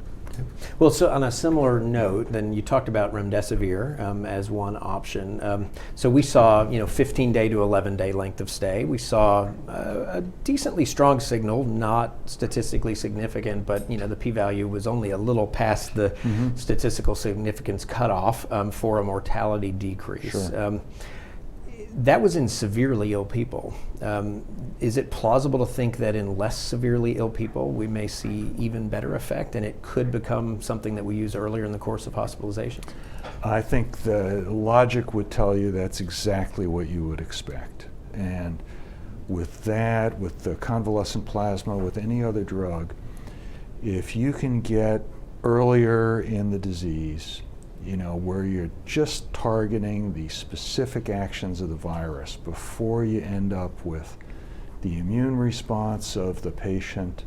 Well, so on a similar note, then you talked about remdesivir as one option. So we saw, you know, 15-day to 11-day length of stay. We saw a decently strong signal, not statistically significant, but you know, the p-value was only a little past the statistical significance cutoff for a mortality decrease. Sure. That was in severely ill people. Is it plausible to think that in less severely ill people we may see even better effect, and it could become something that we use earlier in the course of hospitalization? I think the logic would tell you that's exactly what you would expect. And with that, with the convalescent plasma, with any other drug, if you can get earlier in the disease, you know, where you're just targeting the specific actions of the virus before you end up with the immune response of the patient,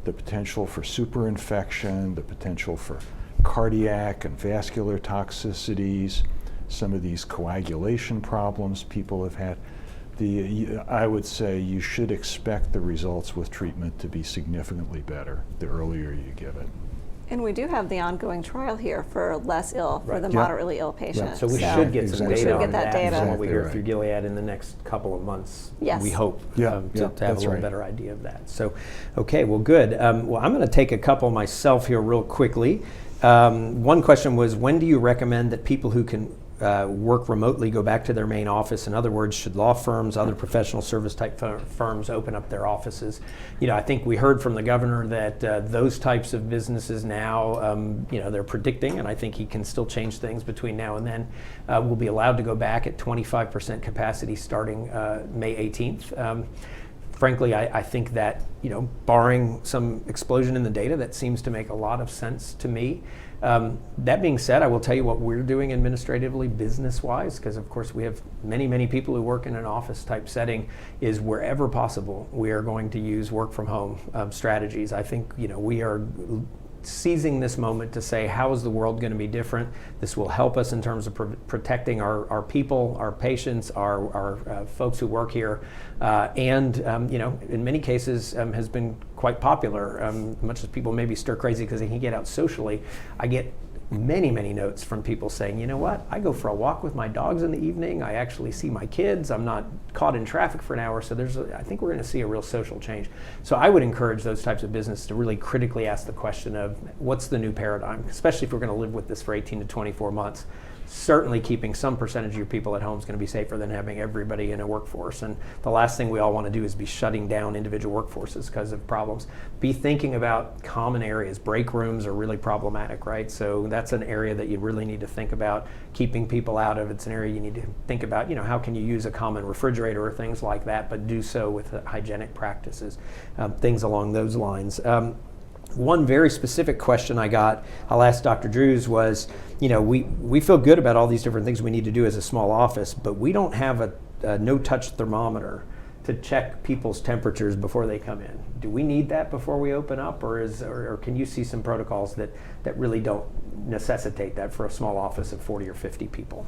the potential for superinfection, the potential for cardiac and vascular toxicities, some of these coagulation problems people have had, I would say you should expect the results with treatment to be significantly better the earlier you give it. And we do have the ongoing trial here for less ill, for the moderately ill patients. So we should get some data on that data. What we hear through Gilead in the next couple of months. Yes. We hope to have a little better idea of that. So, okay, well, good. Well, I'm going to take a couple myself here real quickly. One question was, when do you recommend that people who can work remotely go back to their main office? In other words, should law firms, other professional service type firms open up their offices? You know, I think we heard from the governor that those types of businesses now, you know, they're predicting, and I think he can still change things between now and then, will be allowed to go back at 25% capacity starting May 18th. Frankly, I think that, you know, barring some explosion in the data, that seems to make a lot of sense to me. That being said, I will tell you what we're doing administratively, business-wise, because of course we have many, many people who work in an office-type setting, is wherever possible, we are going to use work-from-home strategies. I think, you know, we are seizing this moment to say, how is the world going to be different? This will help us in terms of protecting our people, our patients, our folks who work here, and you know, in many cases has been quite popular. Much as people maybe stir crazy because they can get out socially, I get many, many notes from people saying, you know what, I go for a walk with my dogs in the evening, I actually see my kids, I'm not caught in traffic for an hour, so I think we're going to see a real social change. So I would encourage those types of businesses to really critically ask the question of what's the new paradigm, especially if we're going to live with this for 18 to 24 months. Certainly keeping some percentage of your people at home is going to be safer than having everybody in a workforce. And the last thing we all want to do is be shutting down individual workforces because of problems. Be thinking about common areas. Break rooms are really problematic, right? So that's an area that you really need to think about keeping people out of. It's an area you need to think about, you know, how can you use a common refrigerator or things like that, but do so with hygienic practices, things along those lines. One very specific question I got, I'll ask Dr. Drews, was, you know, we feel good about all these different things we need to do as a small office, but we don't have a no-touch thermometer to check people's temperatures before they come in. Do we need that before we open up, or can you see some protocols that really don't necessitate that for a small office of 40 or 50 people?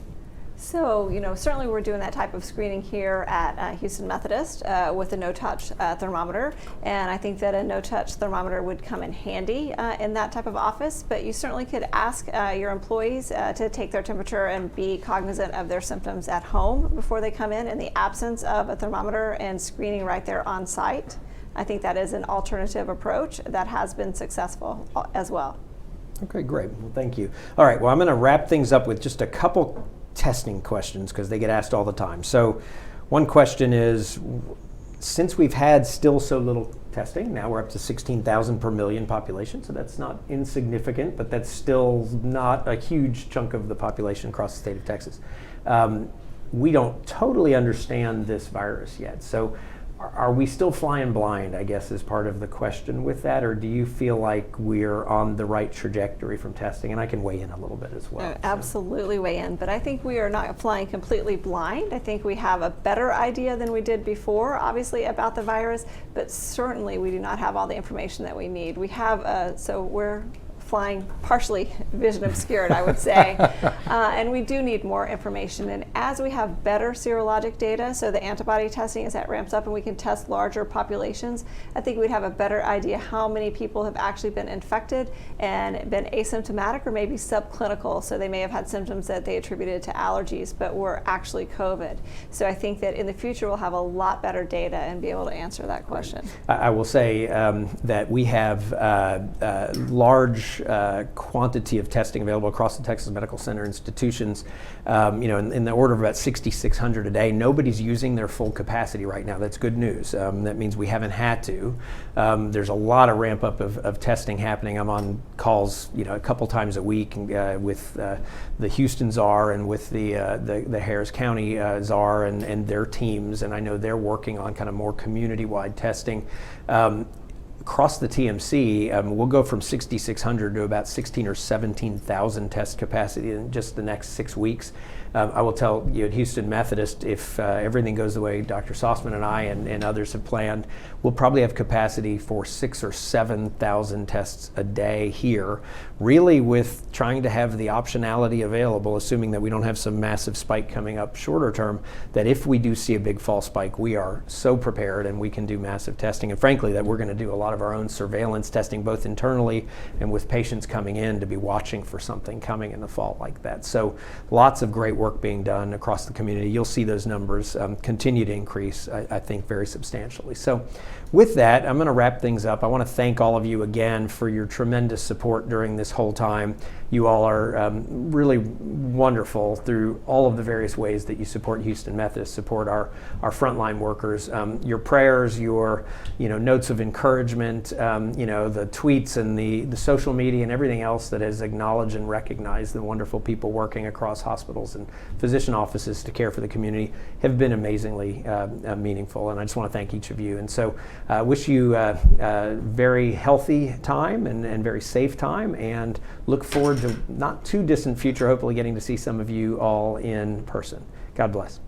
So, you know, certainly we're doing that type of screening here at Houston Methodist with a no-touch thermometer, and I think that a no-touch thermometer would come in handy in that type of office, but you certainly could ask your employees to take their temperature and be cognizant of their symptoms at home before they come in the absence of a thermometer and screening right there on site. I think that is an alternative approach that has been successful as well. Okay, great. Well, thank you. All right, well, I'm going to wrap things up with just a couple testing questions because they get asked all the time. So one question is, since we've had still so little testing, now we're up to 16,000 per million population, so that's not insignificant, but that's still not a huge chunk of the population across the state of Texas. We don't totally understand this virus yet. So are we still flying blind, I guess, is part of the question with that, or do you feel like we're on the right trajectory from testing? And I can weigh in a little bit as well. Absolutely weigh in, but I think we are not flying completely blind. I think we have a better idea than we did before, obviously, about the virus, but certainly we do not have all the information that we need. We have, so we're flying partially vision obscured, I would say. And we do need more information. And as we have better serologic data, so the antibody testing, as that ramps up and we can test larger populations, I think we'd have a better idea how many people have actually been infected and been asymptomatic or maybe subclinical. So they may have had symptoms that they attributed to allergies, but were actually COVID. So I think that in the future we'll have a lot better data and be able to answer that question. I will say that we have large quantity of testing available across the Texas Medical Center institutions, in the order of about 6,600 a day. Nobody's using their full capacity right now. That's good news. That means we haven't had to. There's a lot of ramp up of testing happening. I'm on calls, a couple times a week with the Houston czar and with the Harris County czar and their teams, and I know they're working on kind of more community-wide testing. Across the TMC, we'll go from 6,600 to about 16 or 17,000 test capacity in just the next 6 weeks. I will tell you at Houston Methodist, if everything goes the way Dr. Sossman and I and others have planned, we'll probably have capacity for 6,000 or 7,000 tests a day here, really with trying to have the optionality available, assuming that we don't have some massive spike coming up shorter term, that if we do see a big fall spike, we are so prepared and we can do massive testing. And frankly, that we're going to do a lot of our own surveillance testing, both internally and with patients coming in to be watching for something coming in the fall like that. So lots of great work being done across the community. You'll see those numbers continue to increase, I think, very substantially. So with that, I'm going to wrap things up. I want to thank all of you again for your tremendous support during this whole time. You all are really wonderful through all of the various ways that you support Houston Methodist, support our frontline workers. Your prayers, your notes of encouragement, the tweets and the social media and everything else that has acknowledged and recognized the wonderful people working across hospitals and physician offices to care for the community have been amazingly meaningful. And I just want to thank each of you. And so I wish you a very healthy time and very safe time, and look forward to not too distant future, hopefully getting to see some of you all in person. God bless.